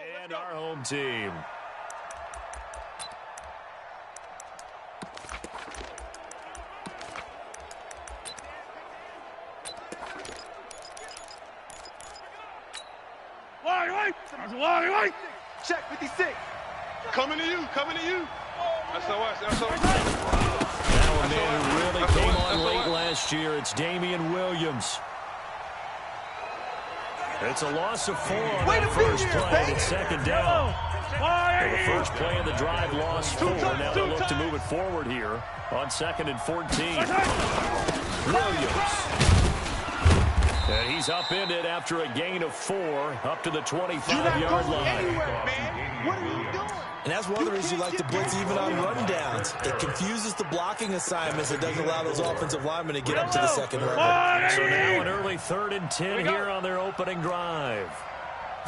And our home team. Check 56. Coming to you. That's how I. Now a man who really came on late last year. It's Damian Williams. It's a loss of 4 on that first play. It's second down. So the first play of the drive lost 4. Now they look to move it forward here on 2nd and 14. Williams. And he's upended after a gain of 4 up to the 25-yard line. What are you doing? And that's one of the reasons you like to blitz even on rundowns. It confuses the blocking assignments. It doesn't allow those offensive linemen to get up to the second level. So now an early 3rd and 10 here on their opening drive.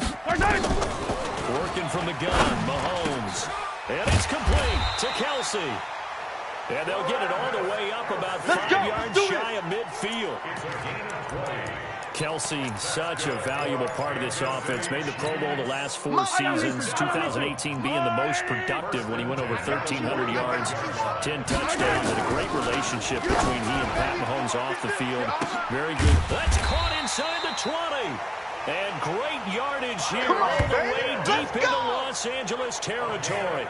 Working from the gun, Mahomes. And it's complete to Kelsey. And they'll get it all the way up about 5 yards shy of midfield. Kelsey, such a valuable part of this offense. Made the Pro Bowl the last 4 seasons. 2018 being the most productive when he went over 1,300 yards, 10 touchdowns, and a great relationship between he and Pat Mahomes off the field. Very good. That's caught inside the 20. And great yardage here all the way deep into Los Angeles territory.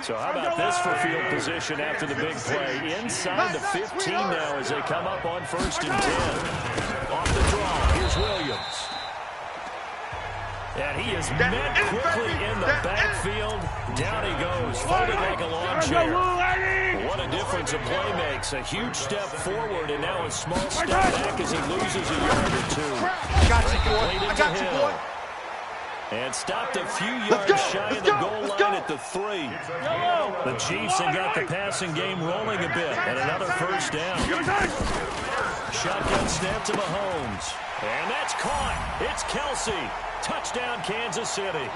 So how about this for field position after the big play? Inside the 15 now as they come up on 1st and 10. Off the draw, here's Williams. And he is met quickly in the backfield. Down he goes, folded like a lawn chair. What a difference a play makes. A huge step forward and now a small step back as he loses a yard or 2. I got you, boy. And stopped a few yards shy of the goal line at the 3. The Chiefs have got the passing game rolling a bit. And another first down. Shotgun snap to Mahomes. And that's caught. It's Kelsey. Touchdown, Kansas City.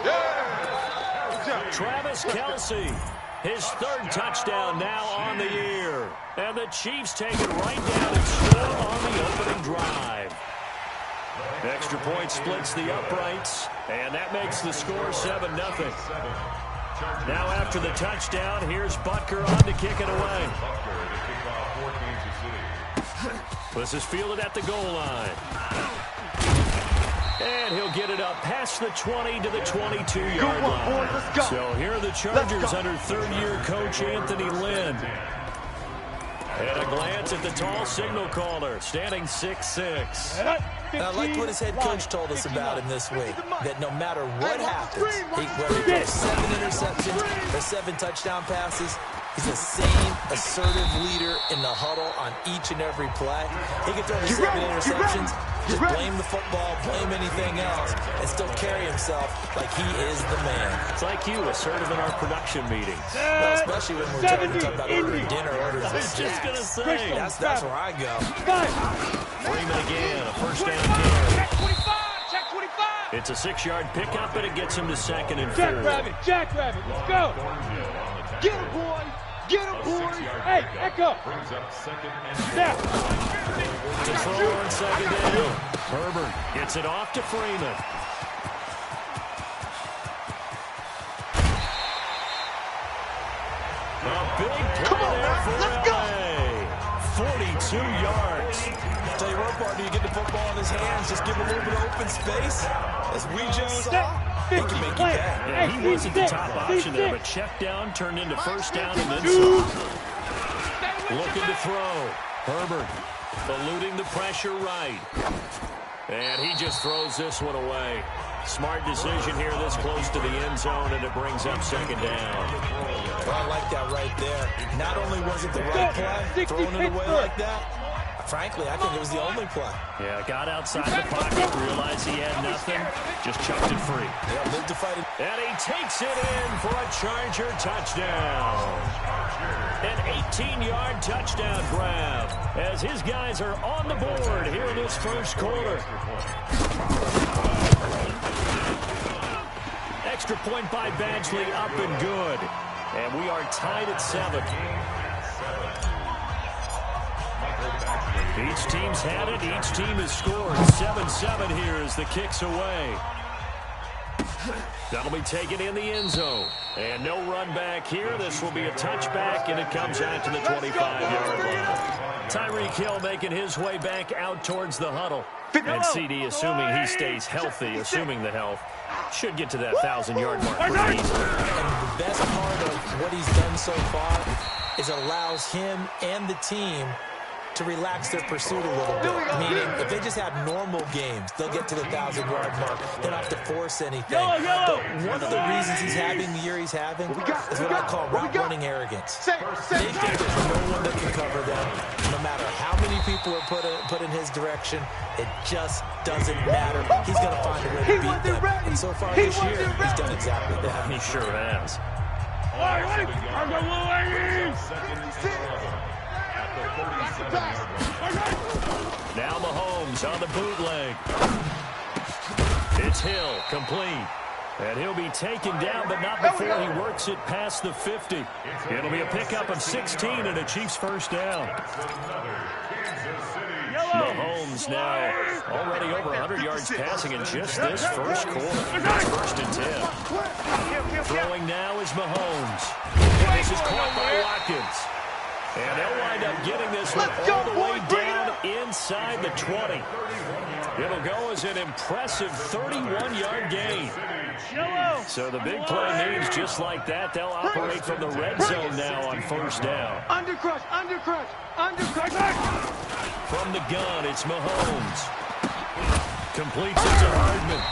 Travis Kelsey. His 3rd touchdown now on the year. And the Chiefs take it right down and score on the opening drive. Extra point splits the uprights, and that makes the score 7-0. Now after the touchdown, here's Butker on to kick it away. This is fielded at the goal line. And he'll get it up past the 20 to the 22-yard line. So here are the Chargers under 3rd-year coach Anthony Lynn. And a glance at the tall signal caller, standing 6'6". I like what his head coach told us about him this week, that no matter what happens, whether he throws 7 interceptions or 7 touchdown passes, he's the same assertive leader in the huddle on each and every play. He can throw the 7 interceptions, just blame the football, blame anything else, and still carry himself like he is the man. It's like you, assertive in our production meetings. Well, especially when we're talking about ordering dinner orders. I was just going to say. That's where I go. Freeman again, a first down carry. Check 25, check 25. It's a 6-yard pickup, and it gets him to 2nd and 4. Jackrabbit, let's go. Get him, boy. Get him, boy. Hey, echo. Snap. To throw on 2nd down. Herbert gets it off to Freeman. A big play there for LA. 42 yards. Tell you what, partner, you get the football in his hands, just give him a little bit of open space. As we just saw, he can make you pay. Yeah, he wasn't the top option there, but check down turned into first down and then some. Looking to throw. Herbert eluding the pressure right. And he just throws this one away. Smart decision here this close to the end zone, and it brings up 2nd down. Well, I like that right there. Not only was it the right play, throwing it away like that, frankly, I think it was the only play. Yeah, got outside the pocket, realized he had nothing, just chucked it free. Yeah, lived to fight it. And he takes it in for a Charger touchdown. An 18-yard touchdown grab as his guys are on the board here in this first quarter. Extra point by Badgley, up and good. And we are tied at 7. Each team's had it. Each team has scored. 7-7 here as the kick's away. That'll be taken in the end zone. And no run back here. This will be a touchback, and it comes out to the 25-yard line. Tyreek Hill making his way back out towards the huddle. And CD, assuming he stays healthy, assuming the health, should get to that 1,000-yard mark pretty easily. And the best part of what he's done so far is it allows him and the team to relax their pursuit a little bit. Meaning, if they just have normal games, they'll get to the 1,000-yard mark. They don't have to force anything. But one of the reasons he's having the year he's having is what I call route-running arrogance. They think there's no one that can cover them. No matter how many people are put in his direction, it just doesn't matter. He's going to find a way to beat them. And so far this year, he's done exactly that. He sure has. Now Mahomes on the bootleg. It's Hill, complete. And he'll be taken down, but not before he works it past the 50. It'll be a pickup of 16 and a Chiefs first down. Mahomes now already over 100 yards passing in just this first quarter. First and 10. Throwing now is Mahomes. And this is caught by Watkins. And they'll wind up getting this one all the way down inside the 20. It'll go as an impressive 31-yard gain. So the big play means just like that, they'll operate from the red zone now on first down. Undercrush. From the gun, it's Mahomes. Completes it to Hardman.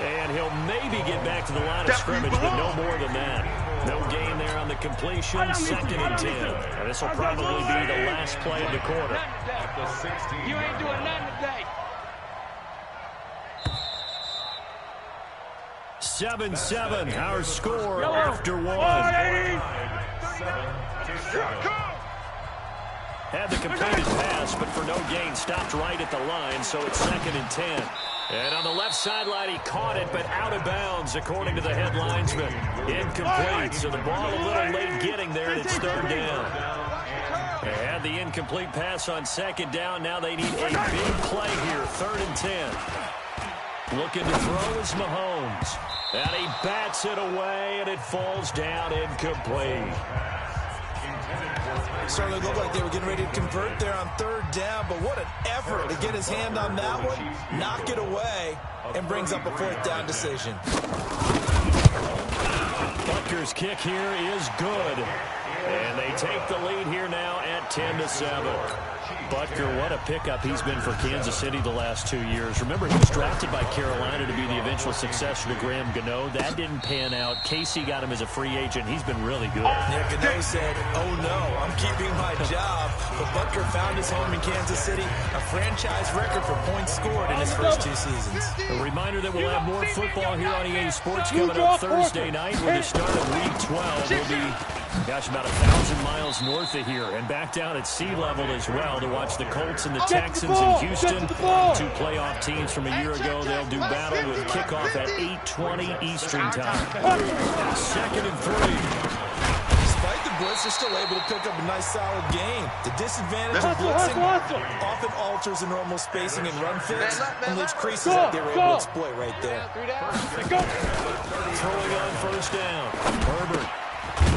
And he'll maybe get back to the line of scrimmage, but no more than that. No gain there on the completion, 2nd and 10. And this will probably be the last play of the quarter. You ain't doing nothing today. 7-7, our score after one. Had the completed pass, but for no gain, stopped right at the line, so it's 2nd and 10. And on the left sideline, he caught it, but out of bounds, according to the head linesman. Incomplete, so the ball a little late getting there, and it's 3rd down. They had the incomplete pass on 2nd down. Now they need a big play here, 3rd and 10. Looking to throw is Mahomes. And he bats it away, and it falls down incomplete. Certainly looked like they were getting ready to convert there on 3rd down, but what an effort to get his hand on that one, knock it away, and brings up a 4th down decision. Butker's kick here is good. And they take the lead here now at 10-7. Butker, what a pickup he's been for Kansas City the last 2 years. Remember, he was drafted by Carolina to be the eventual successor to Graham Gano. That didn't pan out. Casey got him as a free agent. He's been really good. Yeah, Gano said, oh no, I'm keeping my job. But Butker found his home in Kansas City, a franchise record for points scored in his first 2 seasons. A reminder that we'll have more football here on EA Sports coming up Thursday night with the start of Week 12. We'll be, gosh, about 1,000 miles north of here and back down at sea level as well to watch the Colts and the Texans in Houston. 2 playoff teams from a year ago. They'll do battle with kickoff at 8:20 Eastern time. 2nd and 3. Despite the blitz, they're still able to pick up a nice solid game. The disadvantage of blitzing often alters the normal spacing and run fits and leaves creases that they were able to exploit right there. Throwing on first down. Herbert.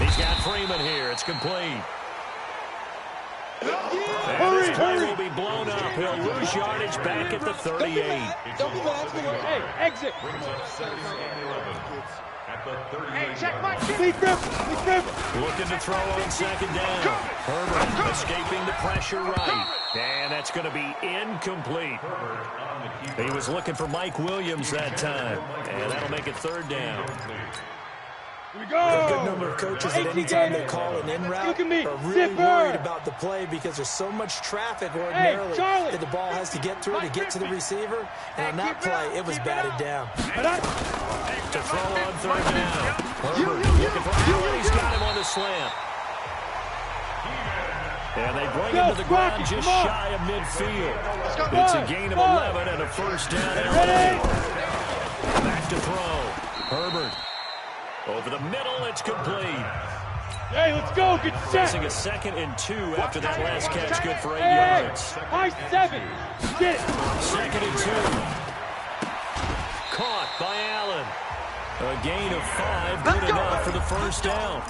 He's got Freeman here. It's complete. And this play will be blown up. He'll lose yardage back at the 38. Hey, exit. Hey, check my kick. Lead grip. Looking to throw on 2nd down. Herbert escaping the pressure right. And that's going to be incomplete. He was looking for Mike Williams that time. And that'll make it 3rd down. A good number of coaches at any time they call an in route are really worried about the play because there's so much traffic ordinarily that the ball has to get through to get to the receiver. And on that play, it was batted down. To throw on 3rd down. Herbert looking for Allen. He's got him on the slant. And they bring him to the ground just shy of midfield. It's a gain of 11 and a first down. Back to throw. Herbert. Over the middle, it's complete. Hey, let's go. Get set. Facing a 2nd and 2 after that last catch, good for 8 yards. High 7. Get it. 2nd and 2. Caught by Allen. A gain of 5, good enough for the first down.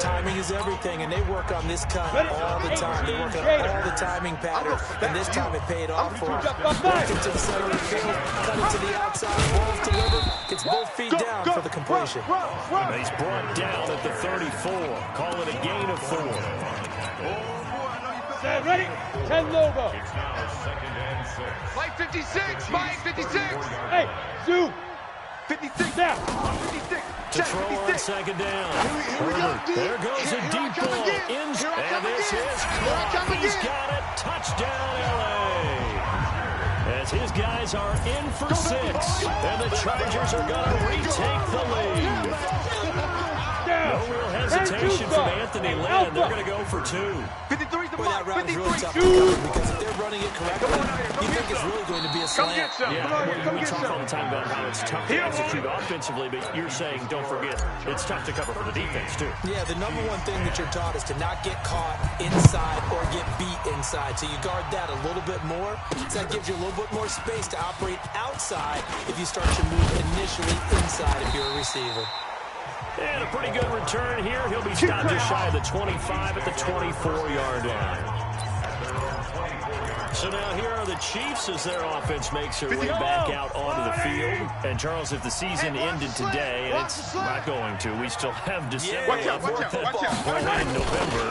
Timing is everything, and they work on this cut all the time. They work on all the timing patterns, and this time it paid off for them. Back into the center of the field, cut it to the outside, ball's delivered, gets both feet down for the completion. He's brought down at the 34. Call it a gain of 4. Set, ready? 10 logo. It's now 2nd and 6. Mike 56, Mike 56. Hey, zoom. 56 Now. 56. To throw on second down. There goes a deep ball. And this is caught. He's got it. Touchdown, L.A. As his guys are in for 6. And the Chargers are going to retake the lead. No real hesitation from Anthony Lynn. They're going to go for 2. 53 Boy, that route is really tough to cover because if they're running it correctly, you think it's really going to be a slant. Yeah, we talk all the time about how it's tough to execute offensively, but you're saying, don't forget, it's tough to cover for the defense, too. Yeah, the number one thing that you're taught is to not get caught inside or get beat inside. So you guard that a little bit more. So that gives you a little bit more space to operate outside if you start your move initially inside if you're a receiver. And a pretty good return here. He'll be stopped just shy of the 25 at the 24-yard line. So now here are the Chiefs as their offense makes their way back out onto the field. And, Charles, if the season ended today, and it's not going to, we still have December and November,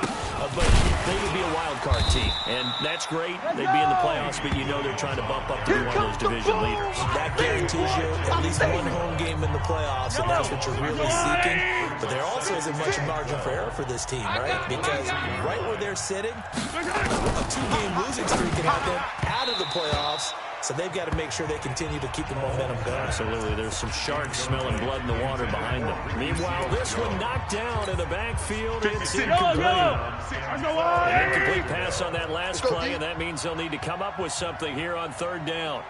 but they would be a wild card team. And that's great. They'd be in the playoffs, but you know they're trying to bump up to be one of those division leaders. That guarantees you at least one home game in the playoffs, and that's what you're really seeking. But there also isn't much margin for error for this team, right? Because right where they're sitting, a 2-game losing streak can have them out of the playoffs, so they've got to make sure they continue to keep the momentum going. Absolutely. There's some sharks smelling blood in the water behind them. Meanwhile, this one knocked down in the backfield. It's incomplete. An incomplete pass on that last play, and that means they'll need to come up with something here on 3rd down.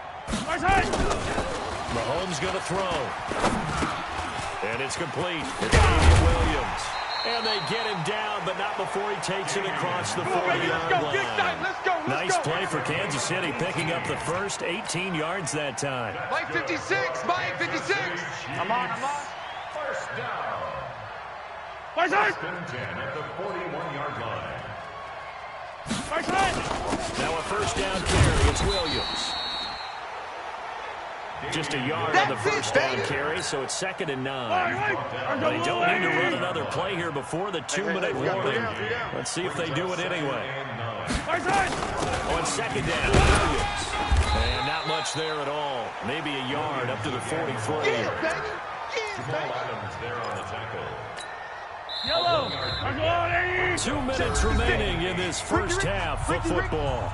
Mahomes going to throw. And it's complete. It's Williams. And they get him down, but not before he takes it across the 40-yard line. Nice play for Kansas City, picking up the first 18 yards that time. Mike 56, Mike 56. I'm on. First down. First down. 10 at the 41-yard line. Now a first down carry. It's Williams. Just a yard on the first down carry, so it's 2nd and 9. They don't need to run another play here before the 2-minute warning. Let's see if they do it anyway. On 2nd down, Williams. And not much there at all. Maybe a yard up to the 43. Jamal Adams there on the tackle. 2 minutes remaining in this first half of football.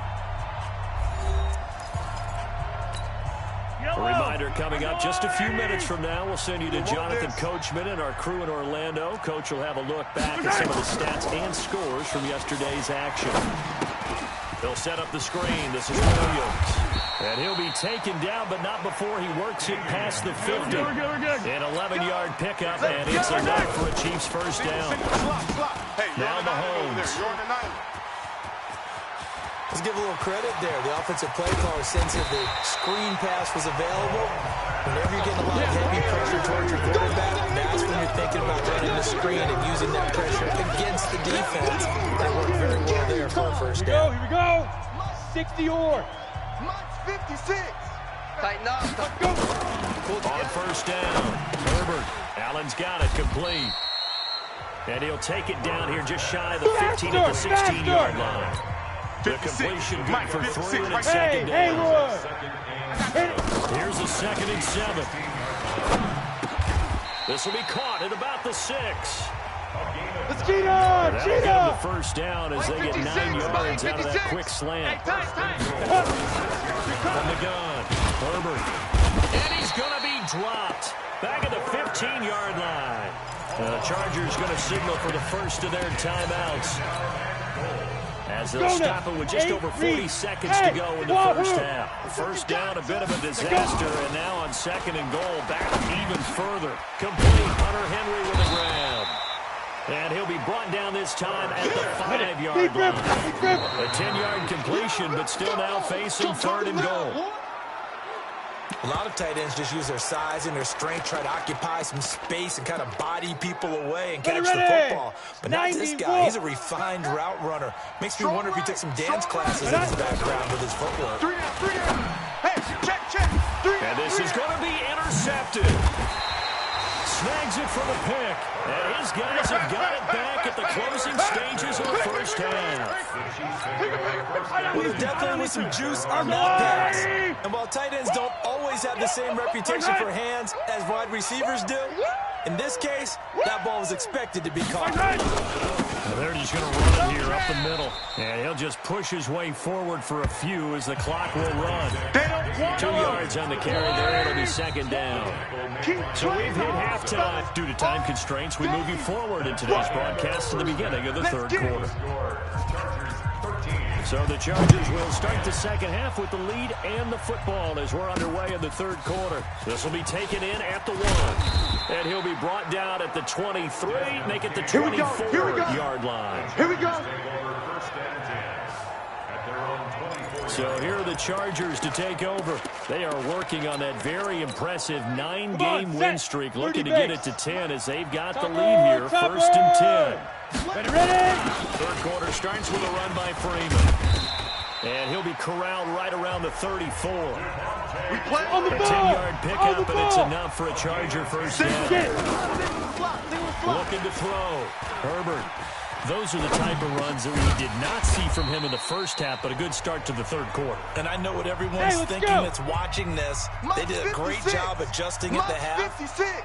A reminder coming up just a few minutes from now. We'll send you to Jonathan Coachman and our crew in Orlando. Coach will have a look back at some of the stats and scores from yesterday's action. He'll set up the screen. This is Williams. And he'll be taken down, but not before he works it past the 50. An 11-yard pickup, and it's enough for a Chiefs first down. Now Mahomes. Let's give a little credit there. The offensive play caller sense that the screen pass was available. Whenever you're getting a lot of heavy pressure towards your quarterback, that's when you're thinking about running the screen and using that pressure against the defense. That worked very well there for a first down. Here we go. 60 or. Mike 56. Tighten up. On first down, Herbert. Allen's got it complete. And he'll take it down here just shy of the 15 at the 16-yard line. The completion good for 3 and it's 2nd down. Here's a 2nd and 7. This will be caught at about the 6. Let's get on. That'll get him the first down as they get 9 yards out of that quick slant. From the gun, Herbert. And he's going to be dropped back at the 15-yard line. The Chargers going to signal for the first of their timeouts, as they'll stop it with just over 40 seconds to go in the first half. First down, a bit of a disaster, and now on 2nd and goal, back even further. Complete, Hunter Henry with a grab. And he'll be brought down this time at the 5-yard line. A 10-yard completion, but still now facing 3rd and goal. A lot of tight ends just use their size and their strength, try to occupy some space and kind of body people away and catch the football. But not this guy. He's a refined route runner. Makes me wonder if he took some dance classes in his background with his footwork. Hey, check. And this is going to be intercepted. Snags it for the pick. And his guys have got it back at the closing stages of the first half. Well, definitely with some juice on that pass. And while tight ends don't always have the same reputation for hands as wide receivers do, in this case, that ball was expected to be caught. Well, they're just going to run it here up the middle. And he'll just push his way forward for a few as the clock will run. 2 yards on the carry there. It'll be second down. So we've hit halftime. Due to time constraints, we move you forward in today's broadcast to the beginning of the third quarter. So the Chargers will start the second half with the lead and the football as we're underway in the third quarter. This will be taken in at the 1. And he'll be brought down at the 23, make it the 24-yard line. Here we go. So here are the Chargers to take over. They are working on that very impressive 9-game win streak, looking to get it to 10 as they've got the lead here, first and 10. Ready? Third quarter starts with a run by Freeman. And he'll be corralled right around the 34. We play On the A ball. 10-yard pickup, and it's ball. enough for a Charger first down. Looking to throw. Herbert. Those are the type of runs that we did not see from him in the first half, but a good start to the third quarter. And I know what everyone's thinking that's watching this. They did a great job adjusting at the half.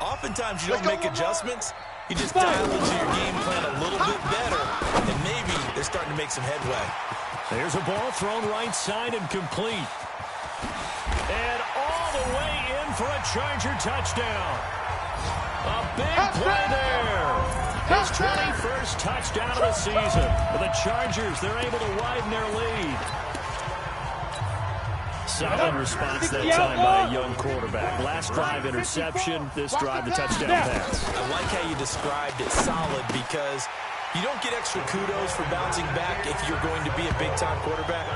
Oftentimes you don't make adjustments. You just dial into your game plan a little bit better, and maybe they're starting to make some headway. There's a ball thrown right side and complete. And all the way in for a Charger touchdown. A big play there. His 21st touchdown of the season. For the Chargers, they're able to widen their lead. Solid response that time by a young quarterback. Last drive, interception. This drive, the touchdown pass. I like how you described it, solid, because you don't get extra kudos for bouncing back if you're going to be a big-time quarterback.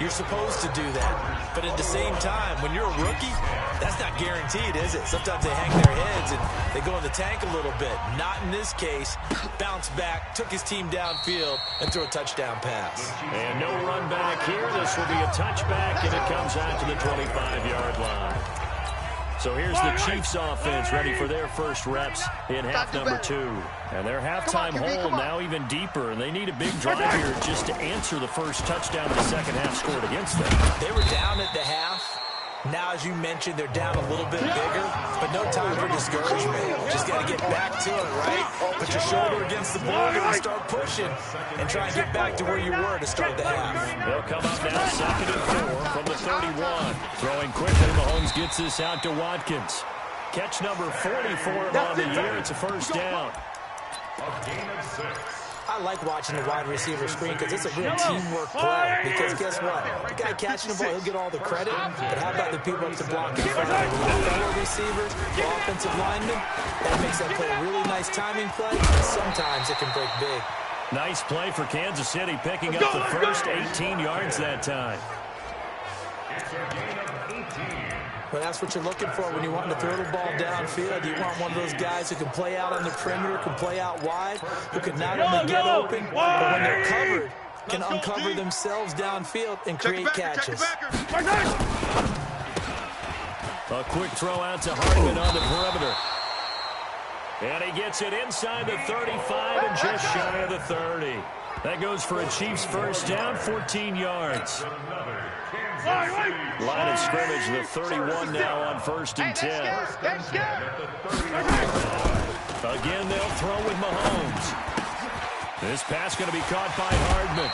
You're supposed to do that. But at the same time, when you're a rookie, that's not guaranteed, is it? Sometimes they hang their heads and they go in the tank a little bit. Not in this case. Bounced back, took his team downfield, and threw a touchdown pass. And no run back here. This will be a touchback, and it comes out to the 25-yard line. So here's the Chiefs offense ready for their first reps in half number 2. And their halftime hole now even deeper, and they need a big drive here just to answer the first touchdown of the second half scored against them. They were down at the half. Now, as you mentioned, they're down a little bit bigger, but no time for discouragement. Just got to get back to it, right? Put your shoulder against the boulder and start pushing and try and get back to where you were to start the half. They'll come up now second and 4 from the 31. Throwing quickly, Mahomes gets this out to Watkins. Catch number 44 on the year. It's a first down. I like watching the wide receiver screen because it's a real teamwork play. Because guess what? The guy catching the ball, he'll get all the credit. But how about the people up to block in front of him? The fellow receivers, the offensive linemen. That makes that play a really nice timing play. And sometimes it can break big. Nice play for Kansas City, picking up the first 18 yards that time. But that's what you're looking for when you want to throw the ball downfield. You want one of those guys who can play out on the perimeter, can play out wide, who can not only get open, but when they're covered, can uncover themselves downfield and create catches. A quick throw out to Hardman on the perimeter. And he gets it inside the 35 and just shy of the 30. That goes for a Chiefs first down, 14 yards. Line of scrimmage, the 31 now on first and 10. Again, they'll throw with Mahomes. This pass going to be caught by Hardman.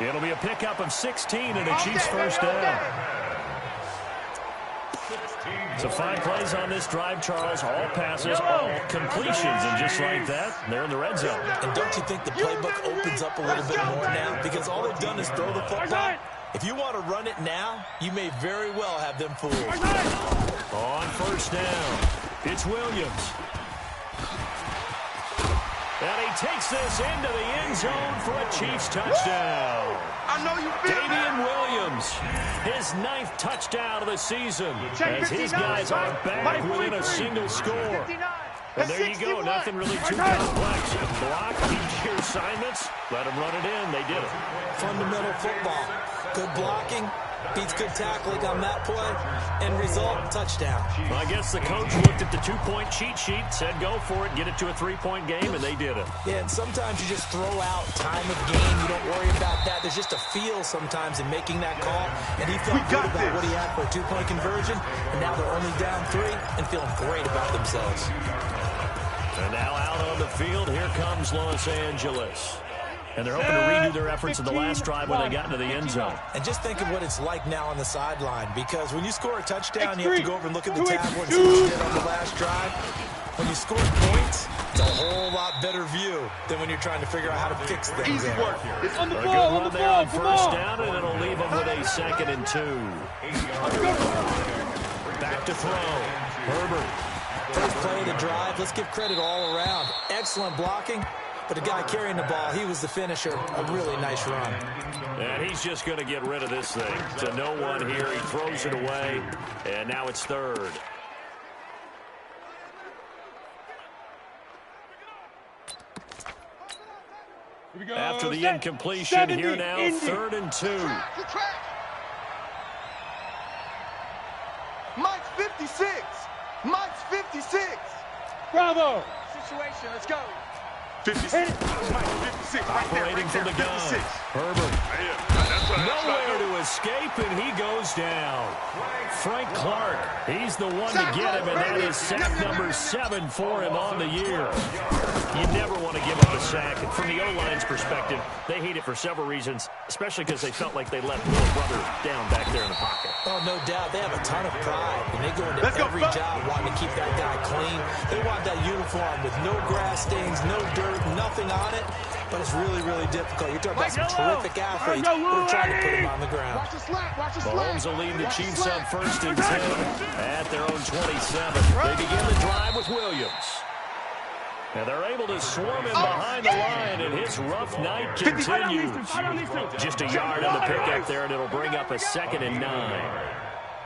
It'll be a pickup of 16 and a Chiefs first down. So 5 plays on this drive, Charles. All passes, all completions, and just like that, they're in the red zone. And don't you think the playbook opens up a little bit more now? Because all they've done is throw the football. If you want to run it now, you may very well have them fooled. On first down, it's Williams. And he takes this into the end zone for a Chiefs touchdown. I know you feel it. Damian Williams, his 9th touchdown of the season, as his guys are back within a single score. And there you go, nothing really too complex. Block, keep your assignments, let them run it in. They did it. Fundamental football. Good blocking, beats good tackling on that play, and result, touchdown. Well, I guess the coach looked at the 2-point cheat sheet, said go for it, get it to a 3-point game, and they did it. Yeah, and sometimes you just throw out time of game. You don't worry about that. There's just a feel sometimes in making that call, and he felt good about what he had for a 2-point conversion, and now they're only down 3 and feeling great about themselves. And now out on the field, here comes Los Angeles. And they're hoping to redo their efforts in the last drive when they got into the end zone. And just think of what it's like now on the sideline, because when you score a touchdown, you have to go over and look at the tablet and see what you did on the last drive. When you score points, it's a whole lot better view than when you're trying to figure out how to fix things. Easy work here. It's on the A ball, good on run the there ball, on first down, and it'll leave them with a 2nd and 2. Back to throw. Herbert. First play of the drive, let's give credit all around. Excellent blocking, but the guy carrying the ball, he was the finisher. A really nice run. And he's just going to get rid of this thing. It's a no-1 here. He throws it away, and now it's 3rd. After the incompletion, here now, 3rd and 2. Mike's 56. Mike's 56. Bravo. Situation, let's go. 56. Mike, 56. Right there, Operating right from there, the gun. 56. Herbert. Nowhere to escape, and he goes down. Frank Clark, he's the one to get him, and that is sack number 7 for him on the year. You never want to give up a sack, and from the O-line's perspective, they hate it for several reasons, especially because they felt like they let little brother down back there in the pocket. Oh, no doubt. They have a ton of pride, and they go into every job wanting to keep that guy clean. They want that uniform with no grass stains, no dirt, nothing on it, but it's really, really difficult. You're talking about some terrific athletes who are trying to put him on the ground. Mahomes will lead the Chiefs on 1st and 10 at their own 27. They begin the drive with Williams. And they're able to swarm him behind the line, and his rough night continues. Just a yard on the pickup there, and it'll bring up a 2nd and 9.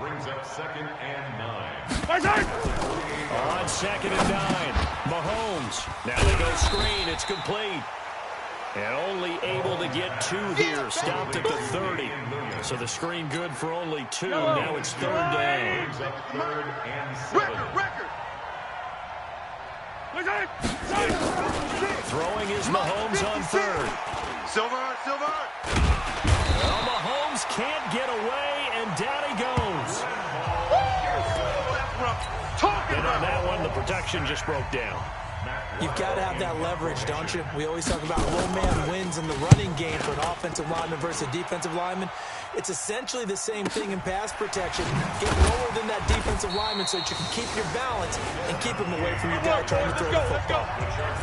Brings up 2nd and 9. On 2nd and 9, Mahomes. Now they go screen. It's complete. And only able to get 2 here. Stopped at the 30. So the screen good for only 2. Now it's 3rd down. Brings up 3rd and 7. Record. Throwing is Mahomes on 3rd. Silver. Well, Mahomes can't get away, and down he goes. And on that one, the protection just broke down. You've got to have that leverage, don't you? We always talk about low man wins in the running game for an offensive lineman versus a defensive lineman. It's essentially the same thing in pass protection. Get lower than that defensive lineman so that you can keep your balance and keep him away from your guy trying to throw the football.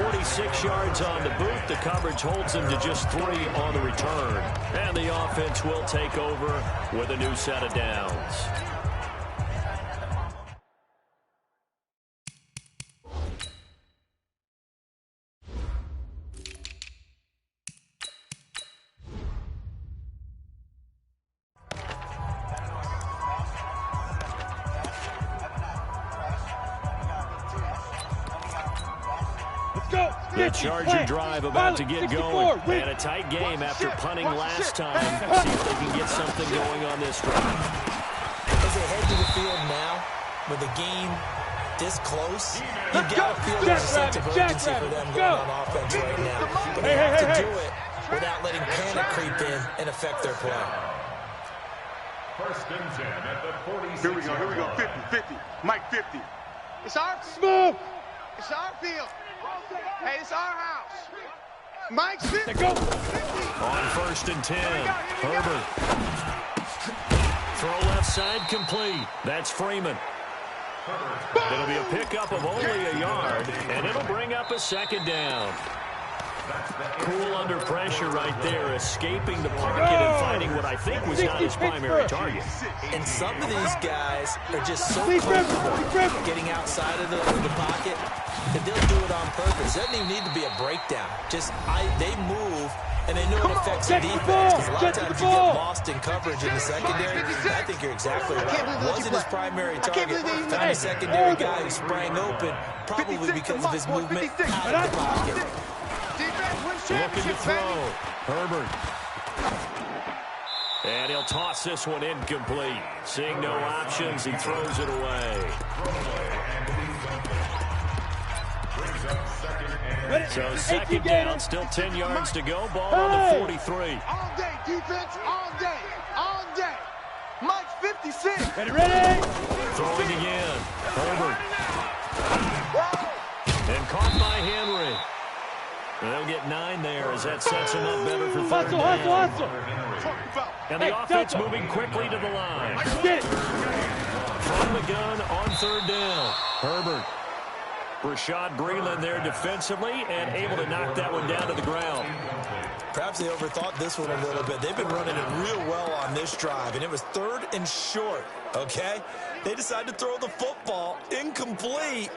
46 yards on the boot. The coverage holds him to just 3 on the return. And the offense will take over with a new set of downs. The Charger drive about to get going. And a tight game after punting last time. See if they can get something going on this drive. As they head to the field now, with the game this close, you've got to feel there's a sense of urgency for them going on offense right now. But they have to do it without letting panic creep in and affect their play. 1st and 10 at the 46. Here we go. 50. Mike 50. It's our Move. It's our field. Hey, it's our house. Mike's 50. Go. On 1st and 10, Herbert. Throw left side complete. That's Freeman. It'll be a pickup of only a yard, and it'll bring up a 2nd down. Cool under pressure right there, escaping the pocket and finding what I think was not his primary target. And some of these guys are just so comfortable getting outside of the pocket that they'll do it on purpose. It doesn't even need to be a breakdown. Just they move And they know it affects the defense because a lot of times you get lost in coverage in the secondary. I think you're exactly right. Wasn't his primary target. Found a secondary guy who sprang open, probably because of his movement out of the pocket. Looking to throw. Herbert. And he'll toss this one incomplete. Seeing no options, he throws it away. So second down, still 10 yards to go. Ball on the 43. All day, defense, all day, all day. Mike 56. Ready? Throwing again. Herbert. And caught by Henry. And they'll get 9 there as that sets him up better for third down. And the offense moving quickly to the line. From the gun on third down. Herbert. Rashad Breeland there defensively and able to knock that one down to the ground. Perhaps they overthought this one a little bit. They've been running it real well on this drive, and it was 3rd and short, okay? They decided to throw the football incomplete.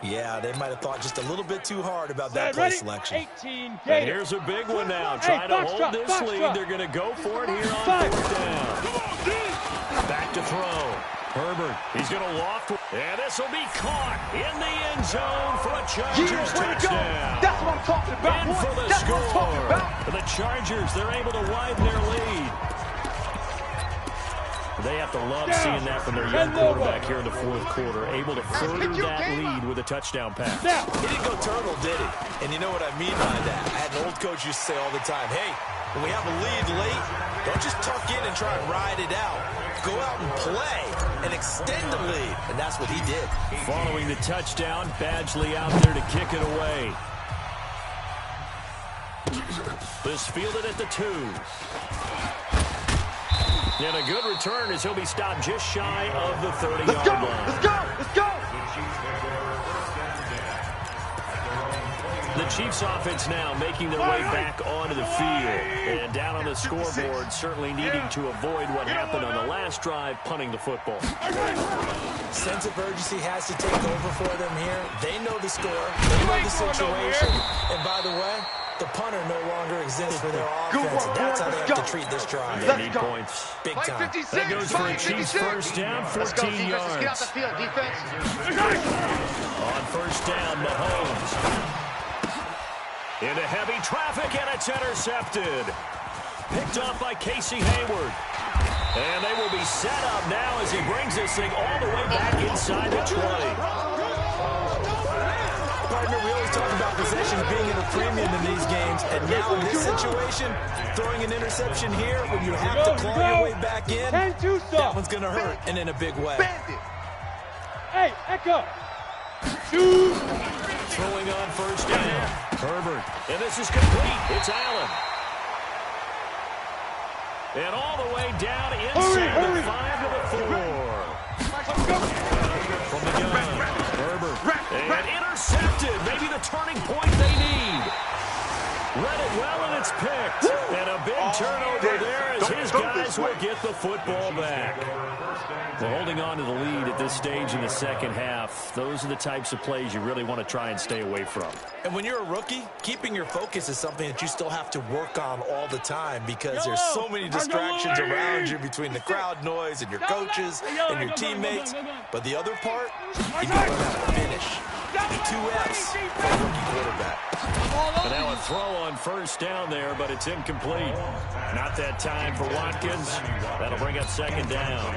Yeah, they might have thought just a little bit too hard about that play selection. And here's a big one now. Trying to hold this lead. They're going to go for it here on fourth down. Back to throw. Herbert, he's going to loft. And this will be caught in the end zone for a Chargers touchdown. That's what I'm talking about. And for the score. For the Chargers, they're able to widen their lead. They have to love seeing that from their young quarterback here in the fourth quarter, able to further that lead with a touchdown pass. He didn't go turtle, did he? And you know what I mean by that? I had an old coach used to say all the time, hey, when we have a lead late, don't just tuck in and try and ride it out. Go out and play and extend the lead. And that's what he did. Following the touchdown, Badgley out there to kick it away. This fielded at the 2. And a good return as he'll be stopped just shy of the 30-yard line. Let's go! Let's go! The Chiefs offense now making their way back onto the field. And down on the scoreboard, certainly needing to avoid what happened on the last drive, punting the football. Sense of urgency has to take over for them here. They know the score. They know the situation. And by the way, the punter no longer exists for their offense. That's how they have to treat this drive. They need points. Big time. That goes for a Chiefs first down, 14 yards. Get out the field, defense. On first down, Mahomes. Into heavy traffic, and it's intercepted. Picked off by Casey Hayward. And they will be set up now as he brings this thing all the way back inside the 20. Partner, we always talk about possessions being at a premium in these games, and now in this situation, throwing an interception here when you have to claw your way back in, that one's going to hurt, and in a big way. Hey, Echo. Shoot. Throwing on first down. Herbert. And this is complete. It's Allen. And all the way down inside the 5 to the 4. From the gun. Herbert. And intercepted. Maybe the turning point they need. Read it well, and it's picked. And a big turnover there as his guys will get the football back. Well, holding on to the lead at this stage in the second half, those are the types of plays you really want to try and stay away from. And when you're a rookie, keeping your focus is something that you still have to work on all the time because there's so many distractions around you between the crowd noise and your coaches and your teammates. But the other part, you got to learn how to finish. The 2 F's for a rookie quarterback. And now a throw on first down there, but it's incomplete. Not that time for Watkins. That'll bring up second down.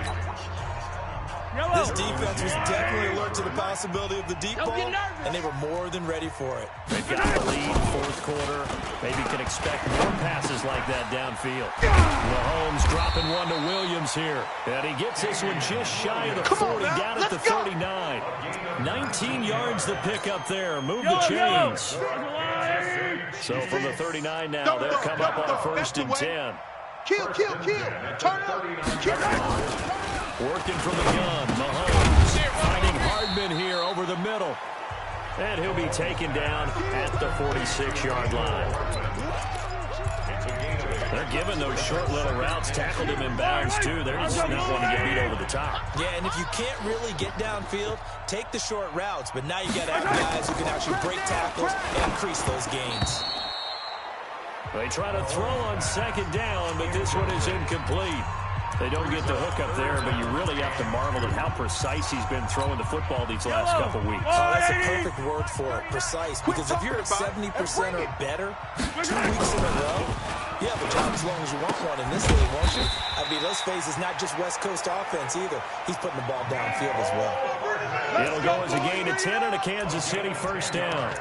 This defense was definitely alert to the possibility of the deep ball, and they were more than ready for it. They've got the lead, fourth quarter. Maybe can expect more passes like that downfield. Mahomes dropping one to Williams here. And he gets this one just shy of the 40, down at the 39. 19 yards to pick up there. Move the chains. So from the 39 now, they'll come up on a first and 10. Kill. Turn up. Kill. Working from the gun, Mahomes finding Hardman here over the middle. And he'll be taken down at the 46-yard line. They're giving those short little routes, tackled him in bounds too. They're just not wanting to get beat over the top. Yeah, and if you can't really get downfield, take the short routes. But now you got to have guys who can actually break tackles and increase those gains. They try to throw on second down, but this one is incomplete. They don't get the hook up there, but you really have to marvel at how precise he's been throwing the football these last couple weeks. Oh, that's a perfect word for it, precise. Because if you're at 70% or better 2 weeks in a row, you have a job as long as you want one in this league, won't you? I mean, let's face it, it's not just West Coast offense either. He's putting the ball downfield as well. It'll go as a gain of 10 and a Kansas City first down.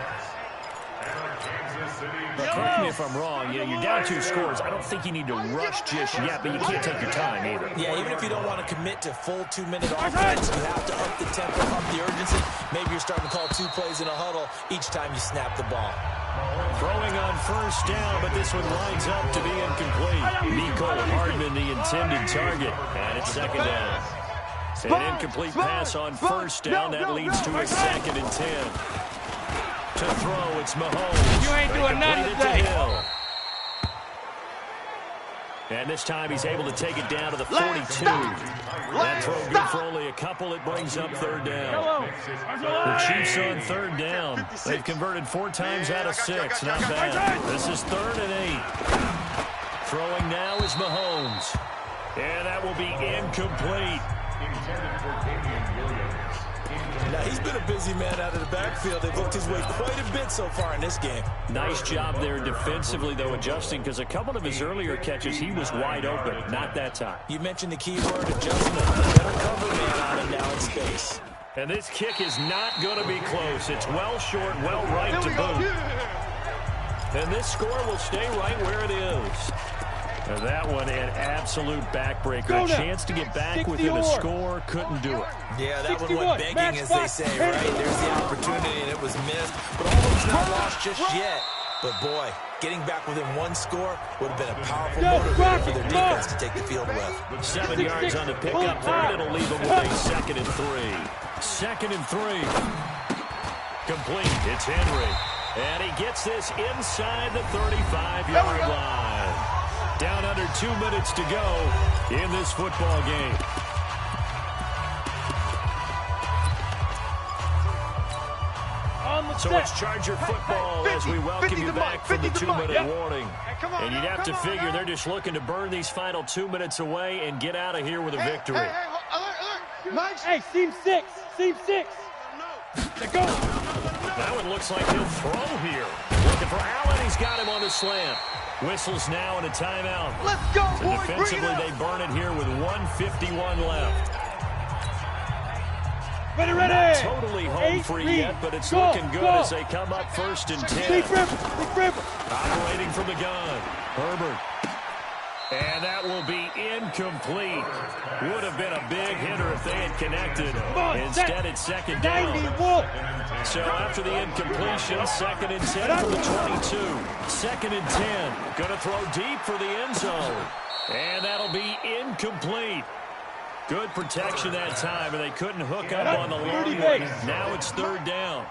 Now, correct me if I'm wrong. You're down 2 scores. I don't think you need to rush just yet, but you can't take your time either. Yeah, even if you don't want to commit to full 2-minute offense, you have to up the tempo, up the urgency. Maybe you're starting to call 2 plays in a huddle each time you snap the ball. Throwing on first down, but this one lines up to be incomplete. Nico Hardman, the intended target, and it's second down. An incomplete pass on first down. That leads to a second and 10. To throw, it's Mahomes. You ain't doing nothing today. And this time he's able to take it down to the 42. That throw good for only a couple. It brings up third down. The Chiefs on third down. They've converted 4 times out of 6. Not bad. This is 3rd and 8. Throwing now is Mahomes. And that will be incomplete. Now, he's been a busy man out of the backfield. They've looked his way quite a bit so far in this game. Nice job there defensively, though, adjusting, because a couple of his earlier catches, he was wide open. Not that time. You mentioned the key word, adjustment. Better cover man on him now in space. And this kick is not going to be close. It's well short, well right to boot. And this score will stay right where it is. And that one, an absolute backbreaker. A chance to get back within a score, couldn't do it. Yeah, that one went begging, as they say, right? There's the opportunity, and it was missed. But all hope's not lost just yet. But, boy, getting back within 1 score would have been a powerful motivator for their defense to take the field with. 7 yards on the pickup there. It'll leave them with a 2nd and 3. 2nd and 3. Complete. It's Henry. And he gets this inside the 35-yard line. Down under 2 minutes to go in this football game. So it's Charger football as we welcome you back from the 2-minute warning. And you'd have to figure they're just looking to burn these final 2 minutes away and get out of here with a victory. Hey, seam 6. Seam 6. Let's go. That one looks like he'll throw here. Looking for Allen. He's got him on the slant. Whistles now and a timeout. Let's go, so boys. Defensively, they burn it here with 1:51 left. Ready. Not totally home free yet, but it's looking good as they come up 1st and 10. Big river. Operating from the gun. Herbert. And that will be incomplete. Would have been a big hitter if they had connected. Instead, it's 2nd down. So after the incompletion, 2nd and 10 from the 22. 2nd and 10. Going to throw deep for the end zone. And that'll be incomplete. Good protection that time, and they couldn't hook up on the long one. Now it's 3rd down.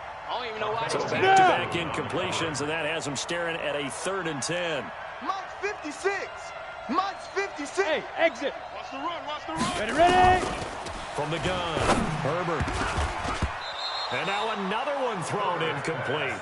So back-to-back incompletions, and that has them staring at a 3rd and 10. Mike's 56. Mike's 56. Hey, exit. Watch the run. Ready. From the gun, Herbert. And now another one thrown incomplete.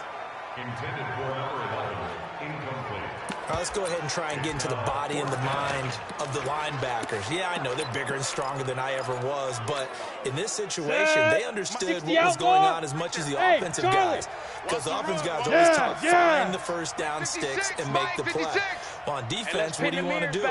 Intended for number 11. Incomplete. Let's go ahead and try and get into the body and the mind of the linebackers. Yeah, I know they're bigger and stronger than I ever was, but in this situation, they understood what was going on as much as the offensive guys. Because the offensive guys always talk, find the first down sticks and make the play. On defense, what do you want to do?